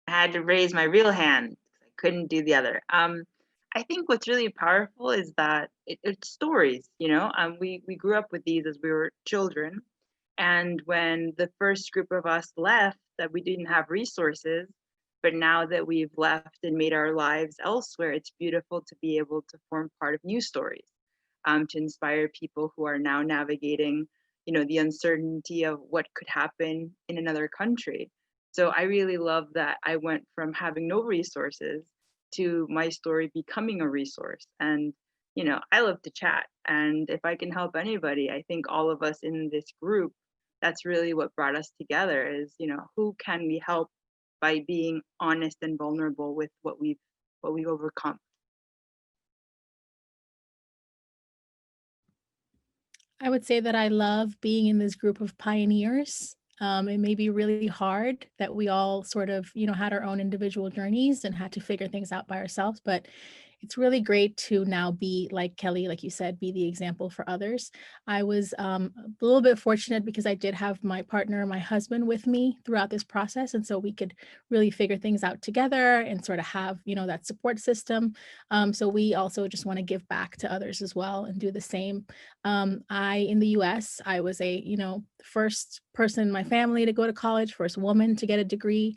I had to raise my real hand because I couldn't do the other. I think what's really powerful is that it's stories. We grew up with these as we were children, and when the first group of us left, that we didn't have resources, but now that we've left and made our lives elsewhere, it's beautiful to be able to form part of new stories, to inspire people who are now navigating, the uncertainty of what could happen in another country. So I really love that I went from having no resources to my story becoming a resource. And, I love to chat. And if I can help anybody, I think all of us in this group, that's really what brought us together is, who can we help by being honest and vulnerable with what we've overcome. I would say that I love being in this group of pioneers. It may be really hard that we all sort of, had our own individual journeys and had to figure things out by ourselves, but it's really great to now be like Kelly, like you said, be the example for others. I was a little bit fortunate because I did have my partner, my husband, with me throughout this process. And so we could really figure things out together and sort of have, that support system. So we also just want to give back to others as well and do the same. In the US, I was first person in my family to go to college, first woman to get a degree.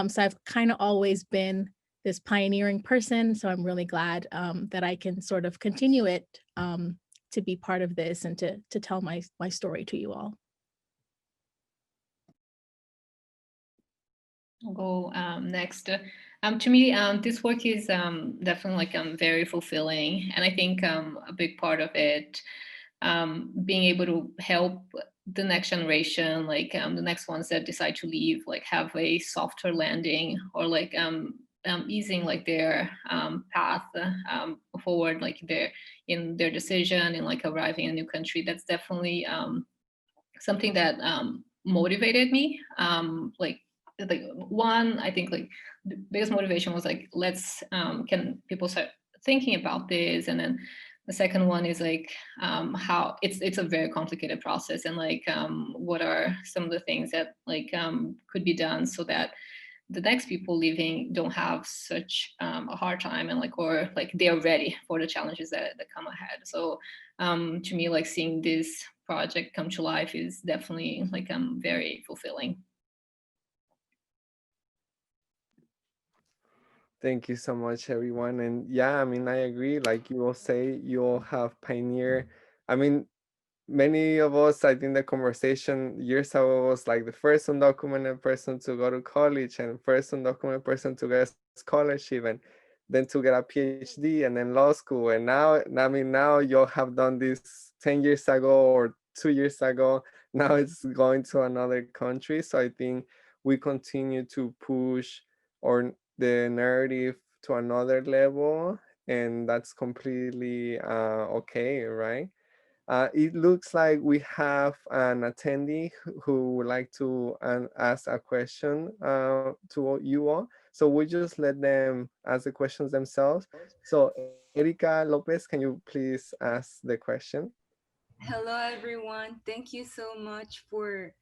So I've kind of always been this pioneering person. So I'm really glad that I can sort of continue it, to be part of this and to tell my story to you all. I'll go next. To me, this work is definitely very fulfilling, and I think a big part of it, being able to help the next generation, the next ones that decide to leave, have a softer landing, or easing their path forward, in their decision in arriving in a new country. That's definitely something that motivated me. One, I think the biggest motivation was let's can people start thinking about this, and then the second one is how it's a very complicated process, and what are some of the things that could be done so that the next people leaving don't have such a hard time, and or they are ready for the challenges that come ahead. So to me, seeing this project come to life is definitely very fulfilling. Thank you so much, everyone. And yeah, I mean, I agree. Like you all say, you all have pioneer. I mean, many of us, I think the conversation years ago was the first undocumented person to go to college and first undocumented person to get a scholarship and then to get a PhD and then law school. And now, I mean, now you all have done this 10 years ago or 2 years ago. Now it's going to another country. So I think we continue to push or the narrative to another level, and that's completely okay, right? It looks like we have an attendee who would like to ask a question to you all. So we just let them ask the questions themselves. So Erika Lopez, can you please ask the question? Hello, everyone. Thank you so much for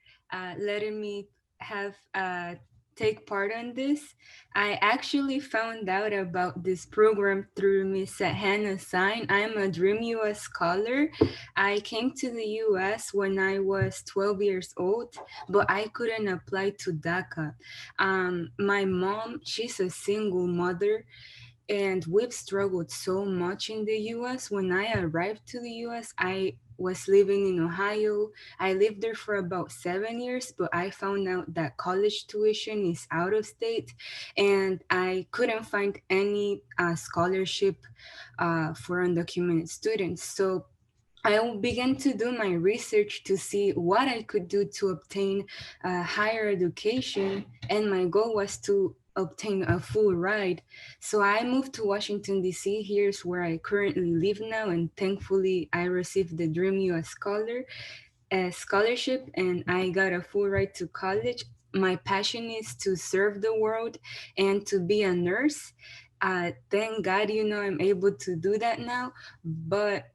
letting me have take part on this. I actually found out about this program through Miss Hannah Sign. I'm a Dream US scholar. I came to the US when I was 12 years old, but I couldn't apply to DACA. My mom, she's a single mother, and we've struggled so much in the US. When I arrived to the US, I was living in Ohio. I lived there for about 7 years, but I found out that college tuition is out of state, and I couldn't find any scholarship for undocumented students. So I began to do my research to see what I could do to obtain higher education, and my goal was to obtain a full ride. So I moved to Washington, D.C. Here's where I currently live now, and thankfully I received the Dream US scholarship, and I got a full ride to college. My passion is to serve the world and to be a nurse. Thank God, I'm able to do that now. But,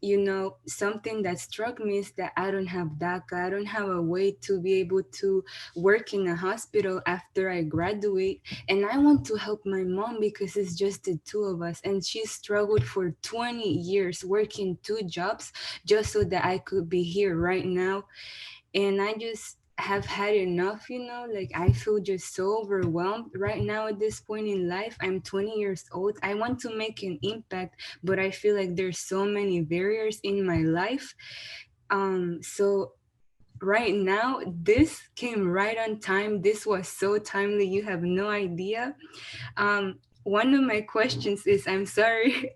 something that struck me is that I don't have DACA. I don't have a way to be able to work in a hospital after I graduate. And I want to help my mom because it's just the two of us. And she struggled for 20 years working two jobs just so that I could be here right now. And I just have had enough, like I feel just so overwhelmed right now at this point in life. I'm 20 years old. I want to make an impact, but I feel like there's so many barriers in my life. So right now, this came right on time. This was so timely. You have no idea. One of my questions is, I'm sorry,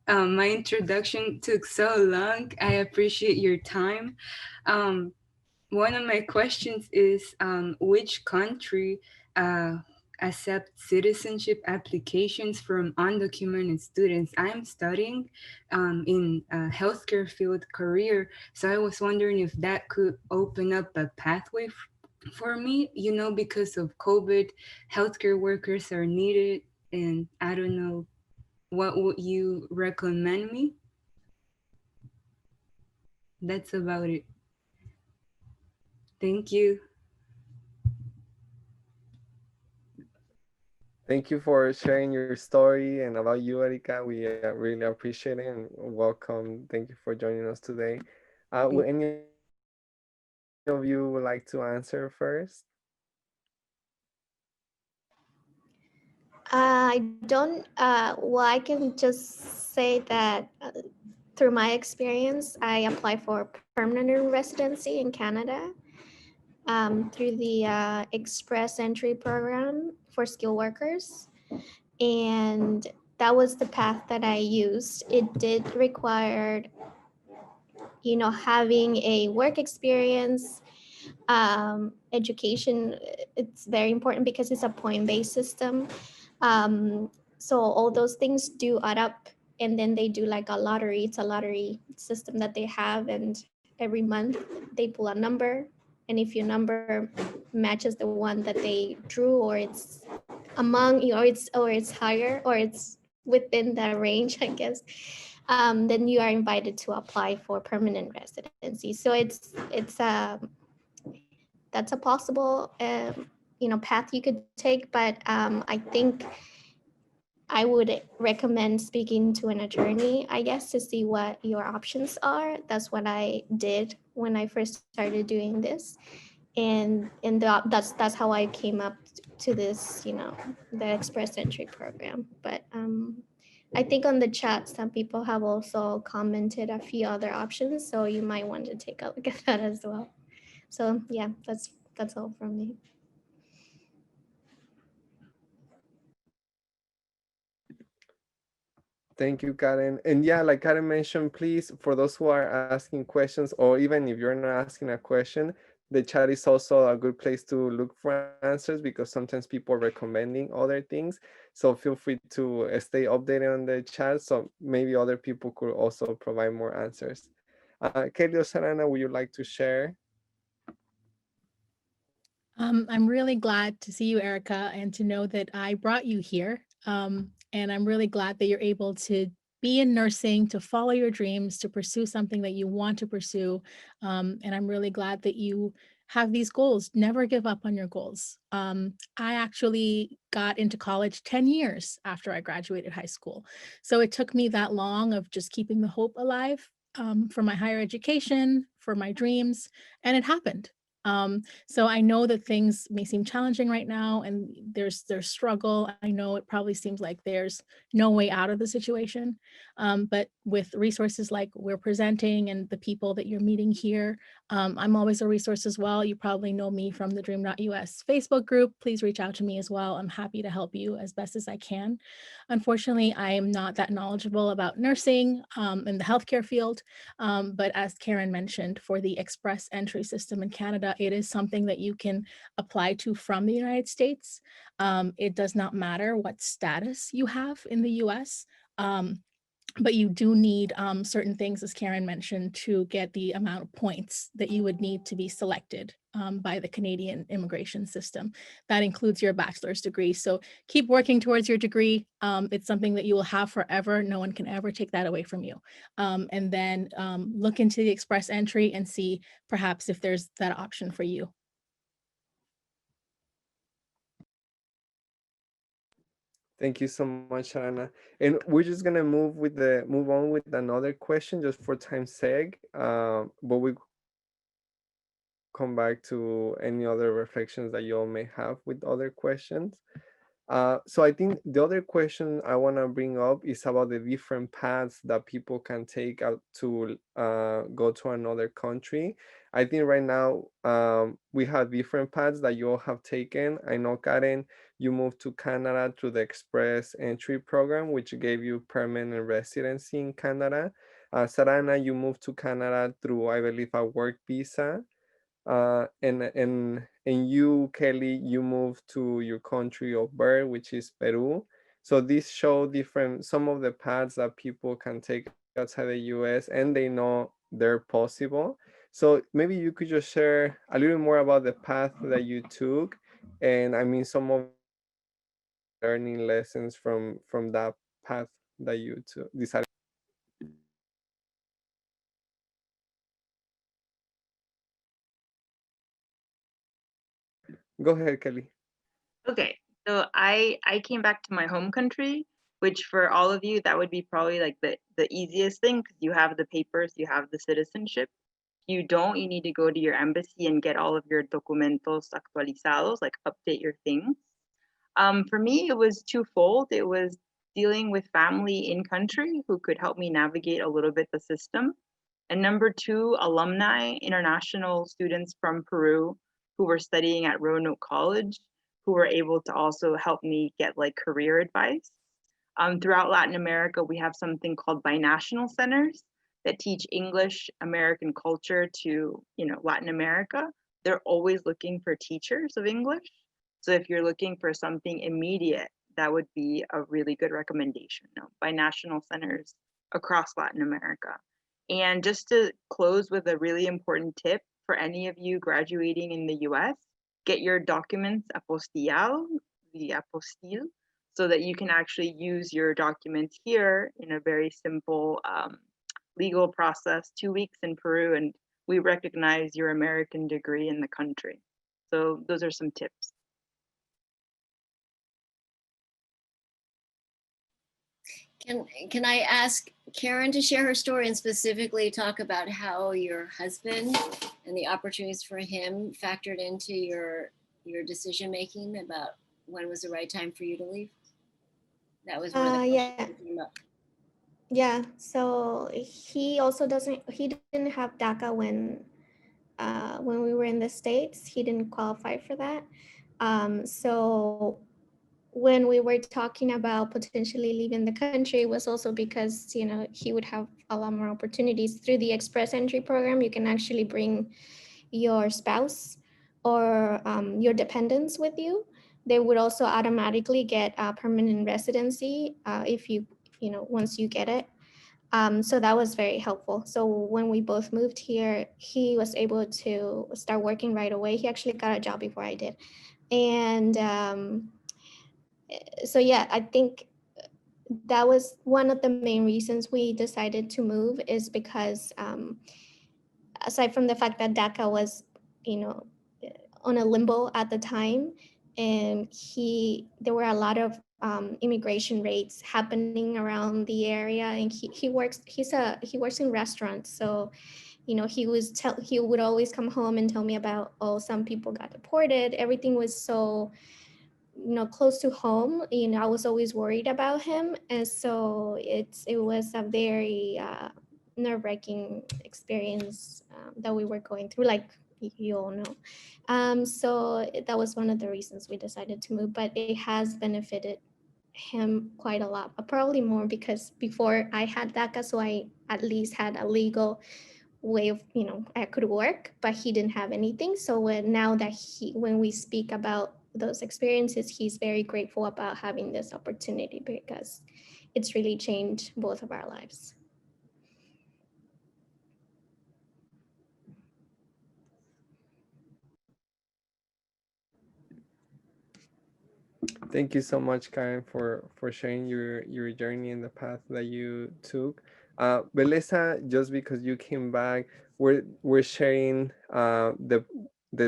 my introduction took so long. I appreciate your time. Um, One of my questions is, which country accept citizenship applications from undocumented students? I'm studying in a healthcare field career, so I was wondering if that could open up a pathway for me, because of COVID, healthcare workers are needed, and I don't know, what would you recommend me? That's about it. Thank you. Thank you for sharing your story and about you, Erika. We really appreciate it and welcome. Thank you for joining us today. Would any of you would like to answer first? I don't, well, I can just say that through my experience, I applied for permanent residency in Canada through the Express Entry Program for skilled workers. And that was the path that I used. It did require, having a work experience, education. It's very important because it's a point-based system. So all those things do add up, and then they do like a lottery. It's a lottery system that they have, and every month they pull a number, and if your number matches the one that they drew, or it's among, or it's higher, or it's within that range, I guess, then you are invited to apply for permanent residency. So that's a possible path you could take, but I think I would recommend speaking to an attorney, I guess, to see what your options are. That's what I did when I first started doing this, and that's how I came up to this, the Express Entry program. But I think on the chat, some people have also commented a few other options, so you might want to take a look at that as well. So yeah, that's all from me. Thank you, Karen. And yeah, like Karen mentioned, please, for those who are asking questions, or even if you're not asking a question, the chat is also a good place to look for answers because sometimes people are recommending other things. So feel free to stay updated on the chat. So maybe other people could also provide more answers. Kelly or Sarana, would you like to share? I'm really glad to see you, Erica, and to know that I brought you here. And I'm really glad that you're able to be in nursing, to follow your dreams, to pursue something that you want to pursue. And I'm really glad that you have these goals. Never give up on your goals. I actually got into college 10 years after I graduated high school. So it took me that long of just keeping the hope alive for my higher education, for my dreams, and it happened. So I know that things may seem challenging right now and there's struggle. I know it probably seems like there's no way out of the situation. But with resources like we're presenting and the people that you're meeting here, I'm always a resource as well. You probably know me from the Dream.us Facebook group. Please reach out to me as well. I'm happy to help you as best as I can. Unfortunately, I am not that knowledgeable about nursing in the healthcare field. But as Karen mentioned, for the express entry system in Canada, it is something that you can apply to from the United States. It does not matter what status you have in the US. But you do need certain things, as Karen mentioned, to get the amount of points that you would need to be selected by the Canadian immigration system. That includes your bachelor's degree. So keep working towards your degree. It's something that you will have forever. No one can ever take that away from you. And then look into the express entry and see perhaps if there's that option for you. Thank you so much, Arana. And we're just gonna move on with another question just for time's sake. But we come back to any other reflections that you all may have with other questions. So I think the other question I want to bring up is about the different paths that people can take out to go to another country. I think right now we have different paths that you all have taken. I know, Karen, you moved to Canada through the Express Entry Program, which gave you permanent residency in Canada. Sarana, you moved to Canada through, I believe, a work visa. And you, Kelly, you moved to your country of birth, which is Peru. So these show different some of the paths that people can take outside the US, and they know they're possible. So maybe you could just share a little more about the path that you took, and I mean some of learning lessons from that path that you decided. Go ahead, Kelly. Okay, so I came back to my home country, which for all of you that would be probably like the easiest thing because you have the papers, you have the citizenship. If you don't, you need to go to your embassy and get all of your documentos actualizados, like update your things. For me, it was twofold. It was dealing with family in country who could help me navigate a little bit the system. And number two, alumni, international students from Peru who were studying at Roanoke College, who were able to also help me get like career advice. Throughout Latin America, we have something called binational centers that teach English, American culture to, Latin America. They're always looking for teachers of English. So if you're looking for something immediate, that would be a really good recommendation. Binational centers across Latin America. And just to close with a really important tip for any of you graduating in the US, get your documents apostillado, the apostille, so that you can actually use your documents here in a very simple legal process, 2 weeks in Peru, and we recognize your American degree in the country. So those are some tips. Can I ask Karen to share her story and specifically talk about how your husband and the opportunities for him factored into your decision making about when was the right time for you to leave? That was one of the questions that came up. Yeah, so he didn't have DACA when we were in the States. He didn't qualify for that. So when we were talking about potentially leaving the country, it was also because, he would have a lot more opportunities through the express entry program. You can actually bring your spouse or your dependents with you. They would also automatically get permanent residency if you, once you get it. So that was very helpful. So when we both moved here, he was able to start working right away. He actually got a job before I did. And so yeah, I think that was one of the main reasons we decided to move, is because aside from the fact that DACA was, on a limbo at the time, and there were a lot of immigration raids happening around the area, and he works in restaurants. So he would always come home and tell me about, oh, some people got deported. Everything was so close to home. I was always worried about him, and so it was a very nerve-wracking experience that we were going through, like you all know. So that was one of the reasons we decided to move, but it has benefited him quite a lot, probably more because before I had DACA, so I at least had a legal way of, I could work, but he didn't have anything. So now that when we speak about those experiences, he's very grateful about having this opportunity, because it's really changed both of our lives. Thank you so much, Karen, for sharing your journey and the path that you took. Beliza, just because you came back, we're sharing the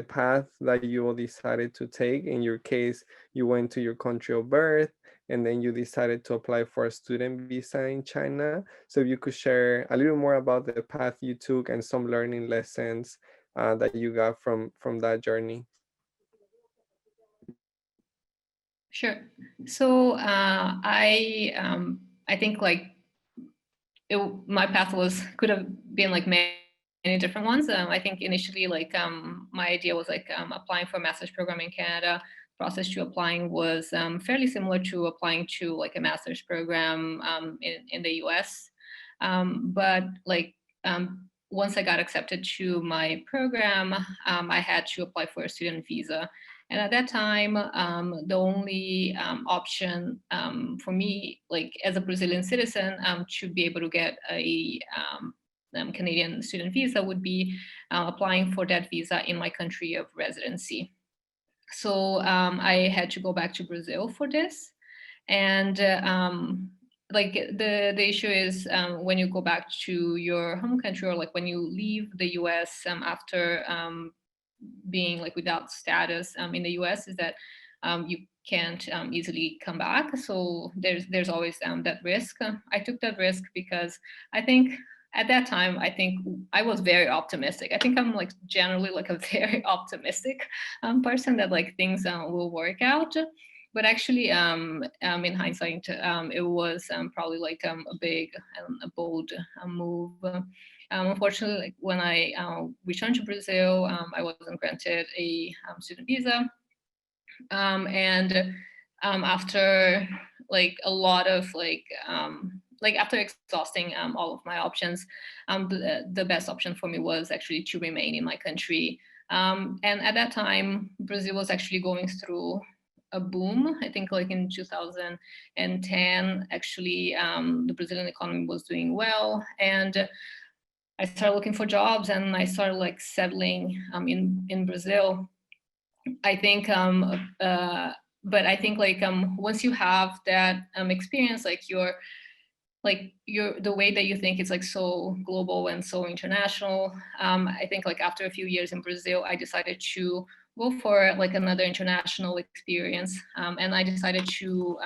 path that you decided to take. In your case, you went to your country of birth, and then you decided to apply for a student visa in China. So if you could share a little more about the path you took and some learning lessons that you got from that journey. Sure. So I think like my path could have been like many different ones. I think initially like my idea was like applying for a master's program in Canada. Process to applying was fairly similar to applying to like a master's program in the US. But like once I got accepted to my program, I had to apply for a student visa. And at that time, the only option for me, like as a Brazilian citizen, to be able to get a Canadian student visa would be applying for that visa in my country of residency. So I had to go back to Brazil for this. And like the issue is when you go back to your home country, or like when you leave the US after being like without status in the US, is that you can't easily come back. So there's always that risk. I took that risk because I think at that time, I think I was very optimistic. I think I'm like generally like a very optimistic person that like things will work out. But actually, in hindsight, it was probably like a big and a bold move. Unfortunately, like when I returned to Brazil, I wasn't granted a student visa. And after like a lot of like after exhausting all of my options, the best option for me was actually to remain in my country. And at that time, Brazil was actually going through a boom. I think like in 2010, actually, the Brazilian economy was doing well. And I started looking for jobs, and I started like settling in Brazil. I think but I think like once you have that experience, like the way that you think it's like so global and so international. I think like after a few years in Brazil, I decided to go for like another international experience, and I decided to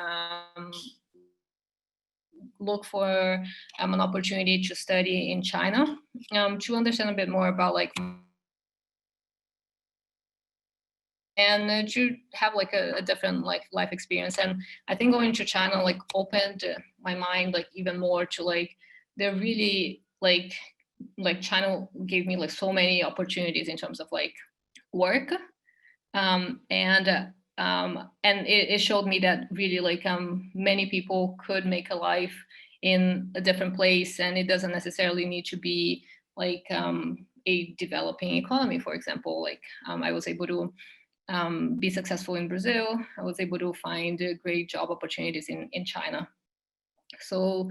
look for an opportunity to study in China, to understand a bit more about like, and to have like a different like life experience. And I think going to China like opened my mind like even more to like they're really like China gave me like so many opportunities in terms of like work, and it showed me that really like many people could make a life in a different place, and it doesn't necessarily need to be like a developing economy. For example, like I was able to be successful in Brazil. I was able to find great job opportunities in China. So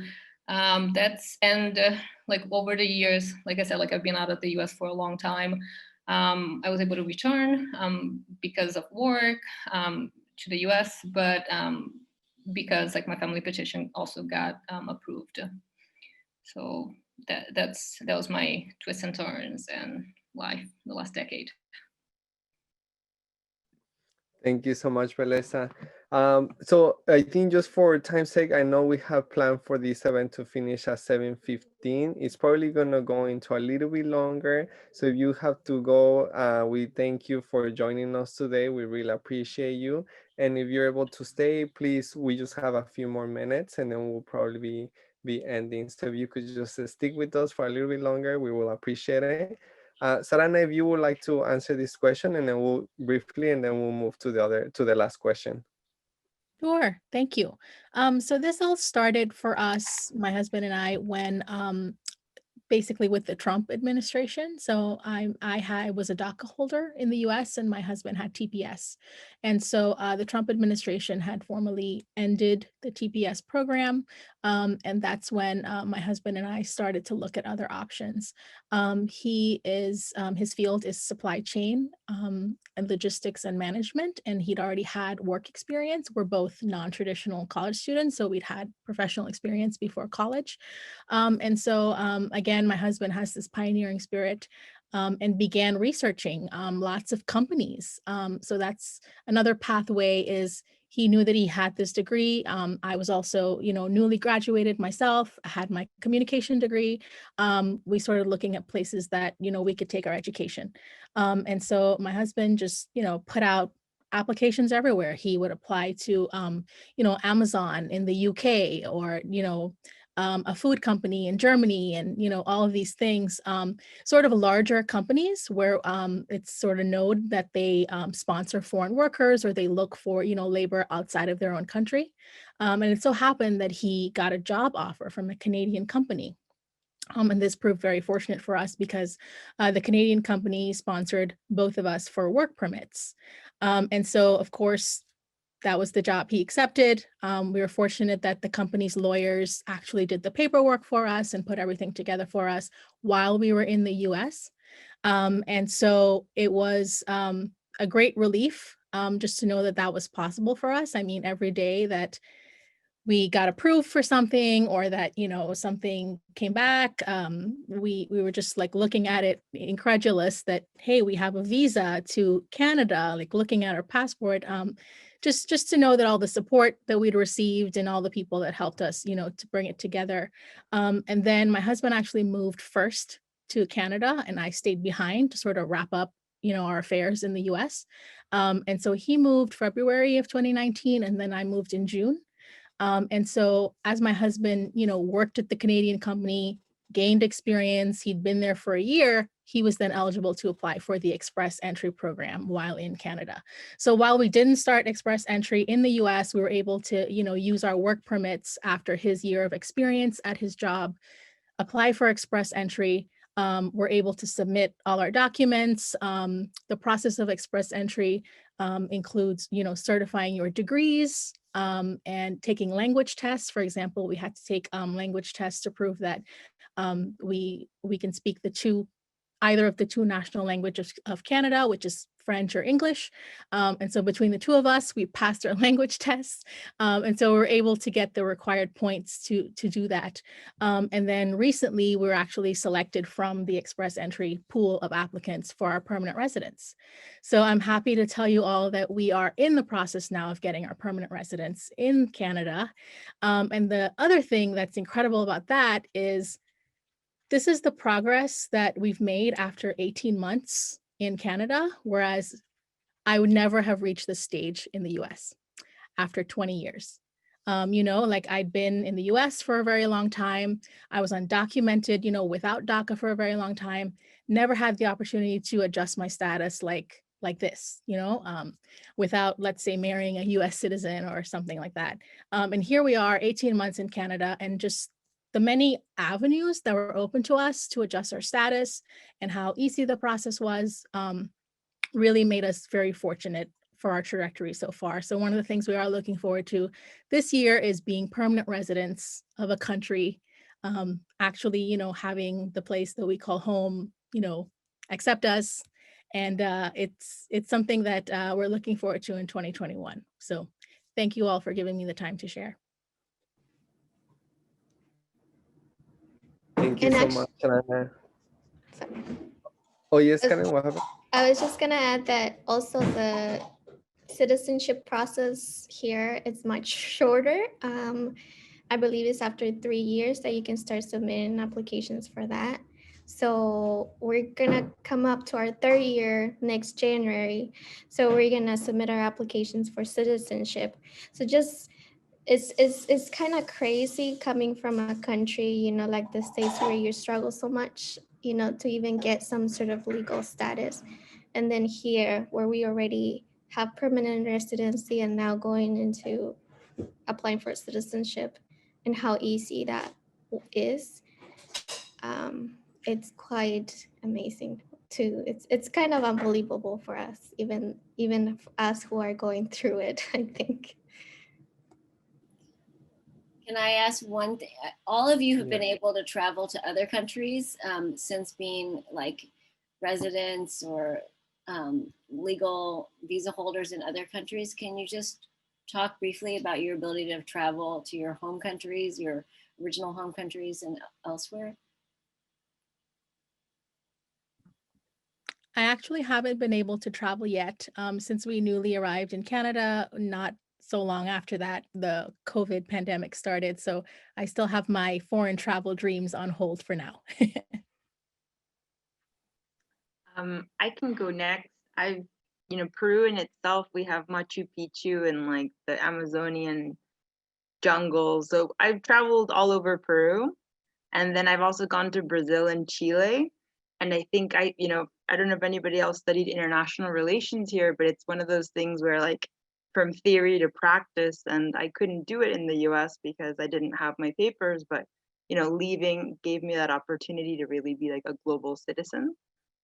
Like over the years, like I said, like I've been out of the US for a long time. I was able to return because of work to the US, but because like my family petition also got approved. So that was my twists and turns and life the last decade. Thank you so much, Beliza. So I think just for time's sake, I know we have planned for this event to finish at 7:15. It's probably gonna go into a little bit longer. So if you have to go, we thank you for joining us today. We really appreciate you. And if you're able to stay, please, we just have a few more minutes and then we'll probably be ending. So if you could just stick with us for a little bit longer, we will appreciate it. Sarana, if you would like to answer this question, and then we'll briefly, and then we'll move to the last question. Sure, thank you. So this all started for us, my husband and I, when basically with the Trump administration. So I was a DACA holder in the US and my husband had TPS. And so the Trump administration had formally ended the TPS program. And that's when my husband and I started to look at other options. His field is supply chain and logistics and management, and he'd already had work experience. We're both non-traditional college students, so we'd had professional experience before college. And so again, my husband has this pioneering spirit and began researching lots of companies. So that's another pathway. Is he knew that he had this degree. I was also, newly graduated myself. I had my communication degree. We started looking at places that, we could take our education. And so my husband just, put out applications everywhere. He would apply to, Amazon in the UK, or, a food company in Germany, and all of these things, sort of larger companies where it's sort of known that they sponsor foreign workers, or they look for labor outside of their own country. And it so happened that he got a job offer from a Canadian company. And this proved very fortunate for us because the Canadian company sponsored both of us for work permits. And so, of course, that was the job he accepted. We were fortunate that the company's lawyers actually did the paperwork for us and put everything together for us while we were in the US. And so it was a great relief just to know that that was possible for us. I mean, every day that we got approved for something, or that something came back, we were just like looking at it incredulous that, hey, we have a visa to Canada, like looking at our passport, just to know that all the support that we'd received and all the people that helped us to bring it together. And then my husband actually moved first to Canada, and I stayed behind to sort of wrap up our affairs in the US. And so he moved February of 2019, and then I moved in June. And so as my husband, worked at the Canadian company, gained experience, he'd been there for a year, he was then eligible to apply for the Express Entry program while in Canada. So while we didn't start Express Entry in the US, we were able to, use our work permits after his year of experience at his job, apply for Express Entry. We're able to submit all our documents. The process of Express Entry includes, certifying your degrees, and taking language tests. For example, we had to take language tests to prove that we can speak either of the two national languages of Canada, which is French or English. And so between the two of us, we passed our language tests. And so we're able to get the required points to do that. And then recently, we were actually selected from the Express Entry pool of applicants for our permanent residence. So I'm happy to tell you all that we are in the process now of getting our permanent residence in Canada. And the other thing that's incredible about that is this is the progress that we've made after 18 months in Canada, whereas I would never have reached this stage in the US after 20 years. Like I'd been in the US for a very long time. I was undocumented, without DACA for a very long time, never had the opportunity to adjust my status like this, without, let's say, marrying a US citizen or something like that. And here we are 18 months in Canada, and just the many avenues that were open to us to adjust our status and how easy the process was really made us very fortunate for our trajectory so far. So one of the things we are looking forward to this year is being permanent residents of a country actually, having the place that we call home, accept us. And it's something that we're looking forward to in 2021. So thank you all for giving me the time to share. Thank you so much, Ana. Oh, yes, Karen, what happened? I was just gonna add that also the citizenship process here is much shorter. I believe it's after 3 years that you can start submitting applications for that. So we're gonna come up to our 3rd year next January. So we're gonna submit our applications for citizenship. So just it's kind of crazy coming from a country, like the States where you struggle so much, to even get some sort of legal status. And then here where we already have permanent residency and now going into applying for citizenship and how easy that is. It's quite amazing too. It's kind of unbelievable for us, even us who are going through it, I think. Can I ask one thing? All of you have been able to travel to other countries since being like residents or legal visa holders in other countries. Can you just talk briefly about your ability to travel to your home countries, your original home countries and elsewhere? I actually haven't been able to travel yet since we newly arrived in Canada. Not so long after that, the COVID pandemic started. So I still have my foreign travel dreams on hold for now. I can go next. Peru in itself, we have Machu Picchu and like the Amazonian jungle. So I've traveled all over Peru. And then I've also gone to Brazil and Chile. And I think I don't know if anybody else studied international relations here, but it's one of those things where like from theory to practice, and I couldn't do it in the US because I didn't have my papers, but leaving gave me that opportunity to really be like a global citizen.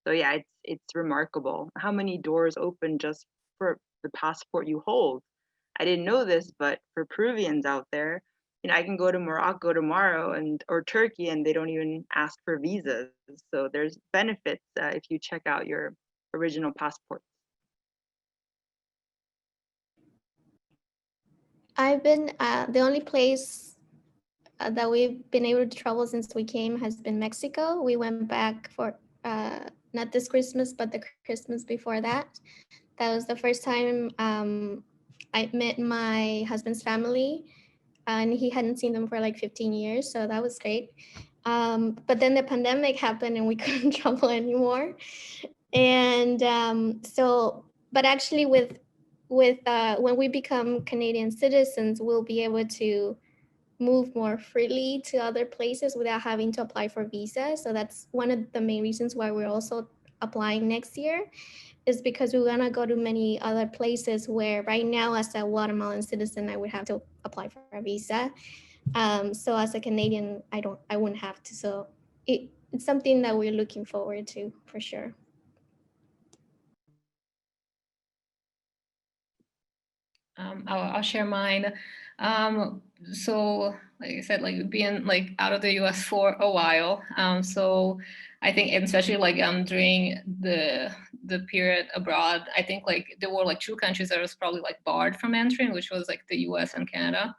So yeah, it's remarkable how many doors open just for the passport you hold. I didn't know this, but for Peruvians out there, I can go to Morocco tomorrow or Turkey, and they don't even ask for visas. So there's benefits if you check out your original passport. I've been the only place that we've been able to travel since we came has been Mexico. We went back for not this Christmas, but the Christmas before that. That was the first time I met my husband's family, and he hadn't seen them for like 15 years. So that was great. But then the pandemic happened and we couldn't travel anymore. And but actually with when we become Canadian citizens, we'll be able to move more freely to other places without having to apply for visa. So that's one of the main reasons why we're also applying next year, is because we want to go to many other places where right now as a Guatemalan citizen, I would have to apply for a visa. So as a Canadian, I wouldn't have to. So it's something that we're looking forward to for sure. I'll share mine. So like I said, like being like out of the US for a while. So I think especially like during the period abroad, I think like there were like 2 countries that was probably like barred from entering, which was like the US and Canada.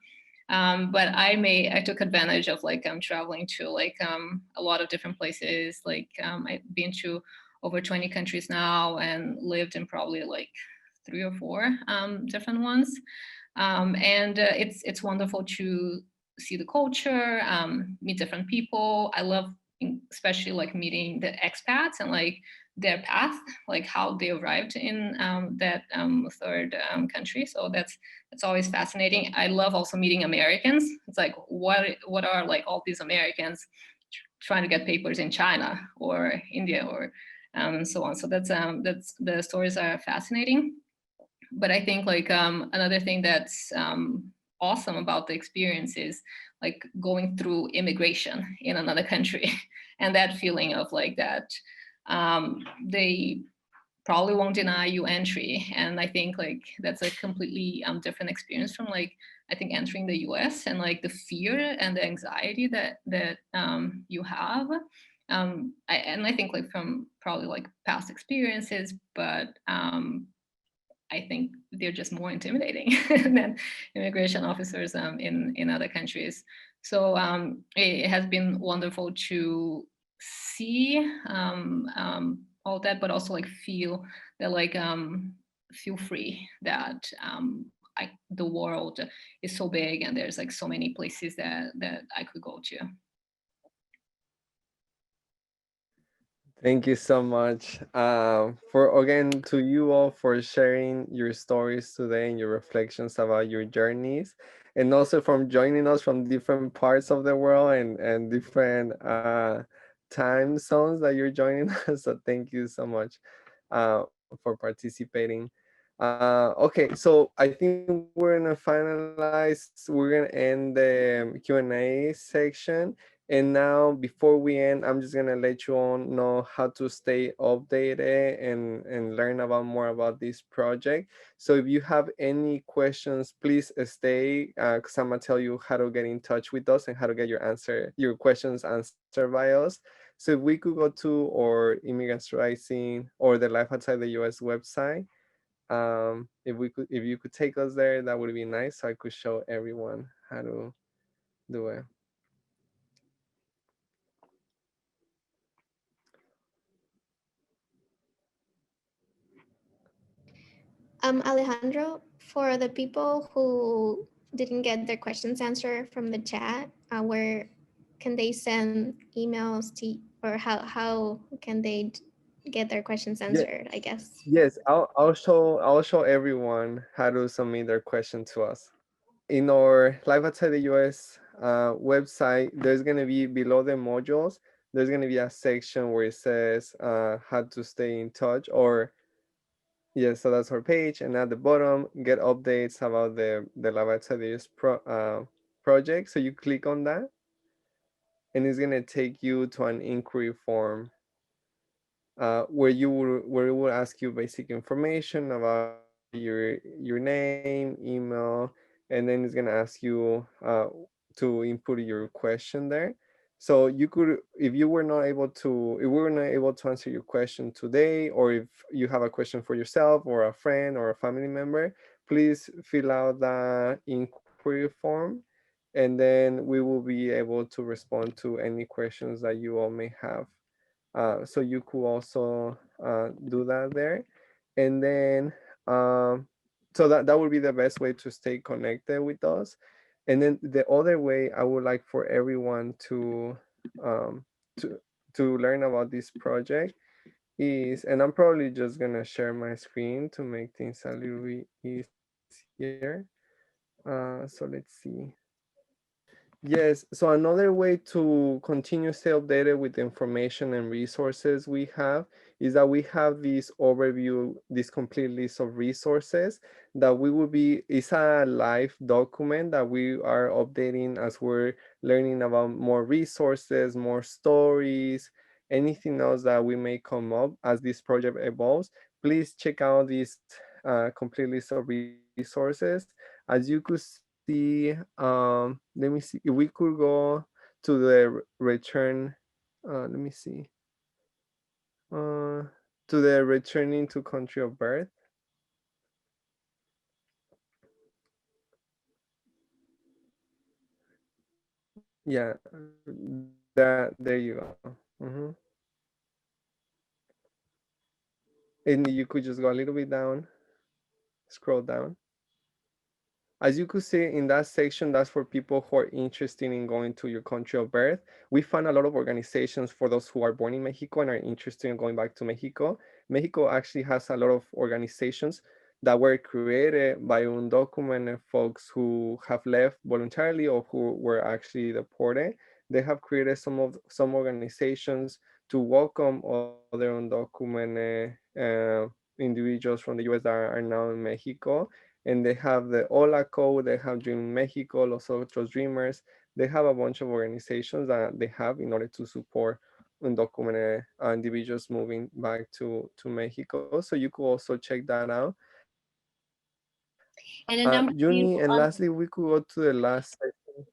But I took advantage of like traveling to like a lot of different places. Like I've been to over 20 countries now and lived in probably like 3 or 4 different ones. And it's wonderful to see the culture, meet different people. I love especially like meeting the expats and like their path, like how they arrived in that 3rd country. So that's always fascinating. I love also meeting Americans. It's like what are like all these Americans trying to get papers in China or India or so on. So that's the stories are fascinating. But I think like another thing that's awesome about the experience is like going through immigration in another country and that feeling of like that they probably won't deny you entry. And I think like that's a completely different experience from like I think entering the US, and like the fear and the anxiety that you have. And I think like from probably like past experiences, but I think they're just more intimidating than immigration officers in other countries. So it has been wonderful to see all that, but also like feel that like feel free that the world is so big and there's like so many places that I could go to. Thank you so much for again to you all for sharing your stories today and your reflections about your journeys, and also from joining us from different parts of the world and different time zones that you're joining us. So thank you so much for participating. Okay, so I think we're gonna finalize. We're gonna end the Q&A section. And now, before we end, I'm just gonna let you all know how to stay updated and learn about more about this project. So if you have any questions, please stay, because I'm gonna tell you how to get in touch with us and how to get your questions answered by us. So if we could go to our Immigrants Rising or the Life Outside the US website, if you could take us there, that would be nice. So I could show everyone how to do it. Alejandro, for the people who didn't get their questions answered from the chat, where can they send emails to, or how can they get their questions Yeah. answered, I guess? Yes, I'll show everyone how to submit their question to us. In our Live Outside the US website, there's gonna be below the modules, there's gonna be a section where it says how to stay in touch, or yeah, so that's our page, and at the bottom, get updates about the Live Outside the US project. So you click on that, and it's gonna take you to an inquiry form where it will ask you basic information about your name, email, and then it's gonna ask you to input your question there. So you could, if we were not able to answer your question today, or if you have a question for yourself or a friend or a family member, please fill out the inquiry form, and then we will be able to respond to any questions that you all may have. So you could also do that there. And then, so that would be the best way to stay connected with us. And then the other way I would like for everyone um, to, to learn about this project is, and I'm probably just gonna share my screen to make things a little bit easier. So let's see. Yes, so another way to continue stay updated with the information and resources we have is that we have this overview, this complete list of resources that it's a live document that we are updating as we're learning about more resources, more stories, anything else that we may come up as this project evolves. Please check out this complete list of resources. As you could see, let me see, if we could go to the return, let me see, uh, to the returning to country of birth. Yeah, there you go. And you could just go a little bit down, scroll down. As you could see in that section, that's for people who are interested in going to your country of birth. We found a lot of organizations for those who are born in Mexico and are interested in going back to Mexico. Mexico actually has a lot of organizations that were created by undocumented folks who have left voluntarily or who were actually deported. They have created some organizations to welcome other undocumented individuals from the US that are now in Mexico, and they have the Hola Code, they have Dream Mexico, Los Otros Dreamers. They have a bunch of organizations that they have in order to support undocumented individuals moving back to Mexico. So you could also check that out. And a number of you Juni, and lastly, we could go to the last section.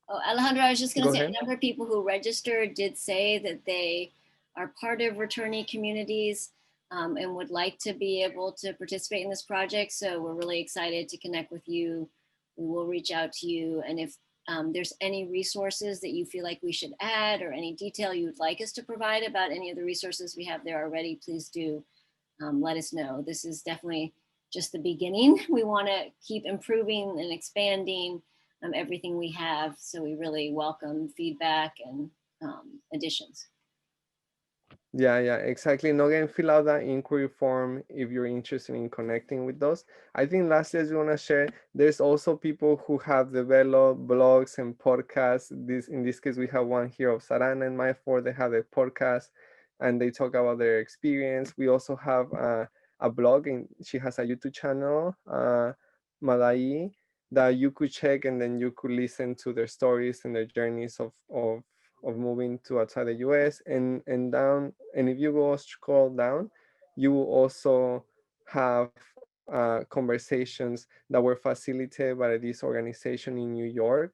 Oh, Alejandro, I was just going to Go say ahead. a number of people who registered did say that they are part of returnee communities and would like to be able to participate in this project. So we're really excited to connect with you. We will reach out to you. And if there's any resources that you feel like we should add or any detail you would like us to provide about any of the resources we have there already, please do let us know. This is definitely just the beginning. We want to keep improving and expanding everything we have. So we really welcome feedback and additions. Yeah, exactly. And again, fill out that inquiry form if you're interested in connecting with us. I think lastly, as you want to share, there's also people who have developed blogs and podcasts. In this case, we have one here of Sarana and Myfor. They have a podcast and they talk about their experience. We also have a blog, and she has a YouTube channel, Madai, that you could check, and then you could listen to their stories and their journeys of moving to outside the US. And if you go scroll down, you will also have conversations that were facilitated by this organization in New York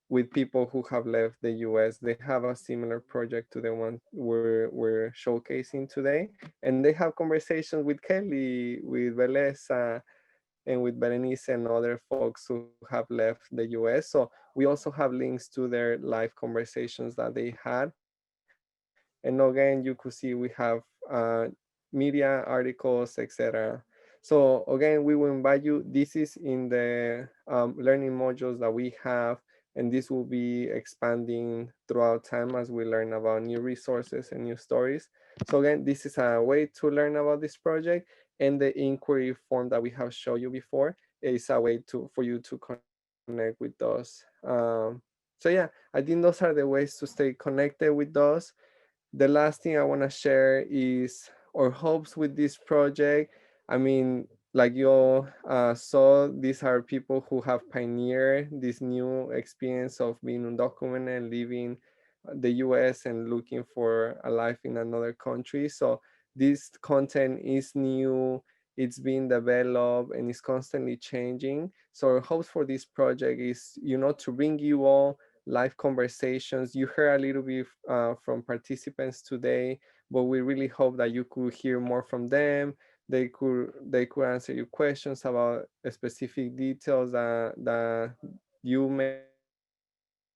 with people who have left the US. They have a similar project to the one we're showcasing today. And they have conversations with Kelly, with Beliza, and with Berenice and other folks who have left the US. So we also have links to their live conversations that they had. And again, you could see we have media articles, etc. So again, we will invite you. This is in the learning modules that we have, and this will be expanding throughout time as we learn about new resources and new stories. So again, this is a way to learn about this project, and the inquiry form that we have shown you before is a way for you to connect with us. So yeah, I think those are the ways to stay connected with us. The last thing I want to share is our hopes with this project. I mean, like you all saw, these are people who have pioneered this new experience of being undocumented and leaving the US and looking for a life in another country. So this content is new, it's being developed, and it's constantly changing. So our hopes for this project is, to bring you all live conversations. You heard a little bit from participants today, but we really hope that you could hear more from them. They could answer your questions about specific details that you may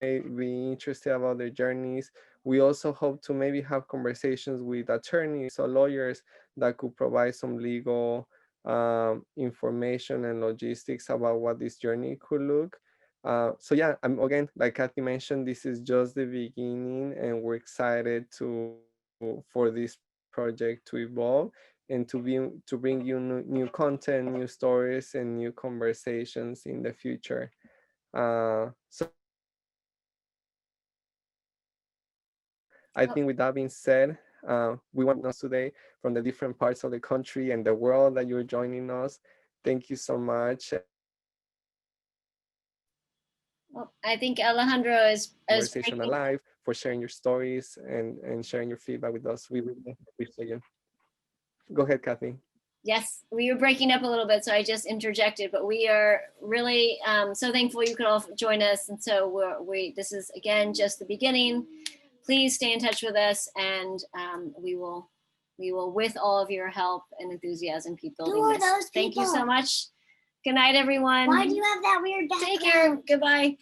be interested about their journeys. We also hope to maybe have conversations with attorneys or lawyers that could provide some legal information and logistics about what this journey could look. So yeah, again, like Kathy mentioned, this is just the beginning, and we're excited for this project to evolve and to bring you new content, new stories, and new conversations in the future. So yeah, I think with that being said, we want to thank you all for joining us today from the different parts of the country and the world that you're joining us. Thank you so much. Well, I think Alejandro is Conversation alive, for sharing your stories and sharing your feedback with us. We really appreciate you. Go ahead, Kathy. Yes, we were breaking up a little bit, so I just interjected, but we are really so thankful you could all join us. And so this is, again, just the beginning. Please stay in touch with us, and we will, with all of your help and enthusiasm, keep building Who are this. those Thank you people? so much. Good night, everyone. Why do you have that weird background? Take care. Goodbye.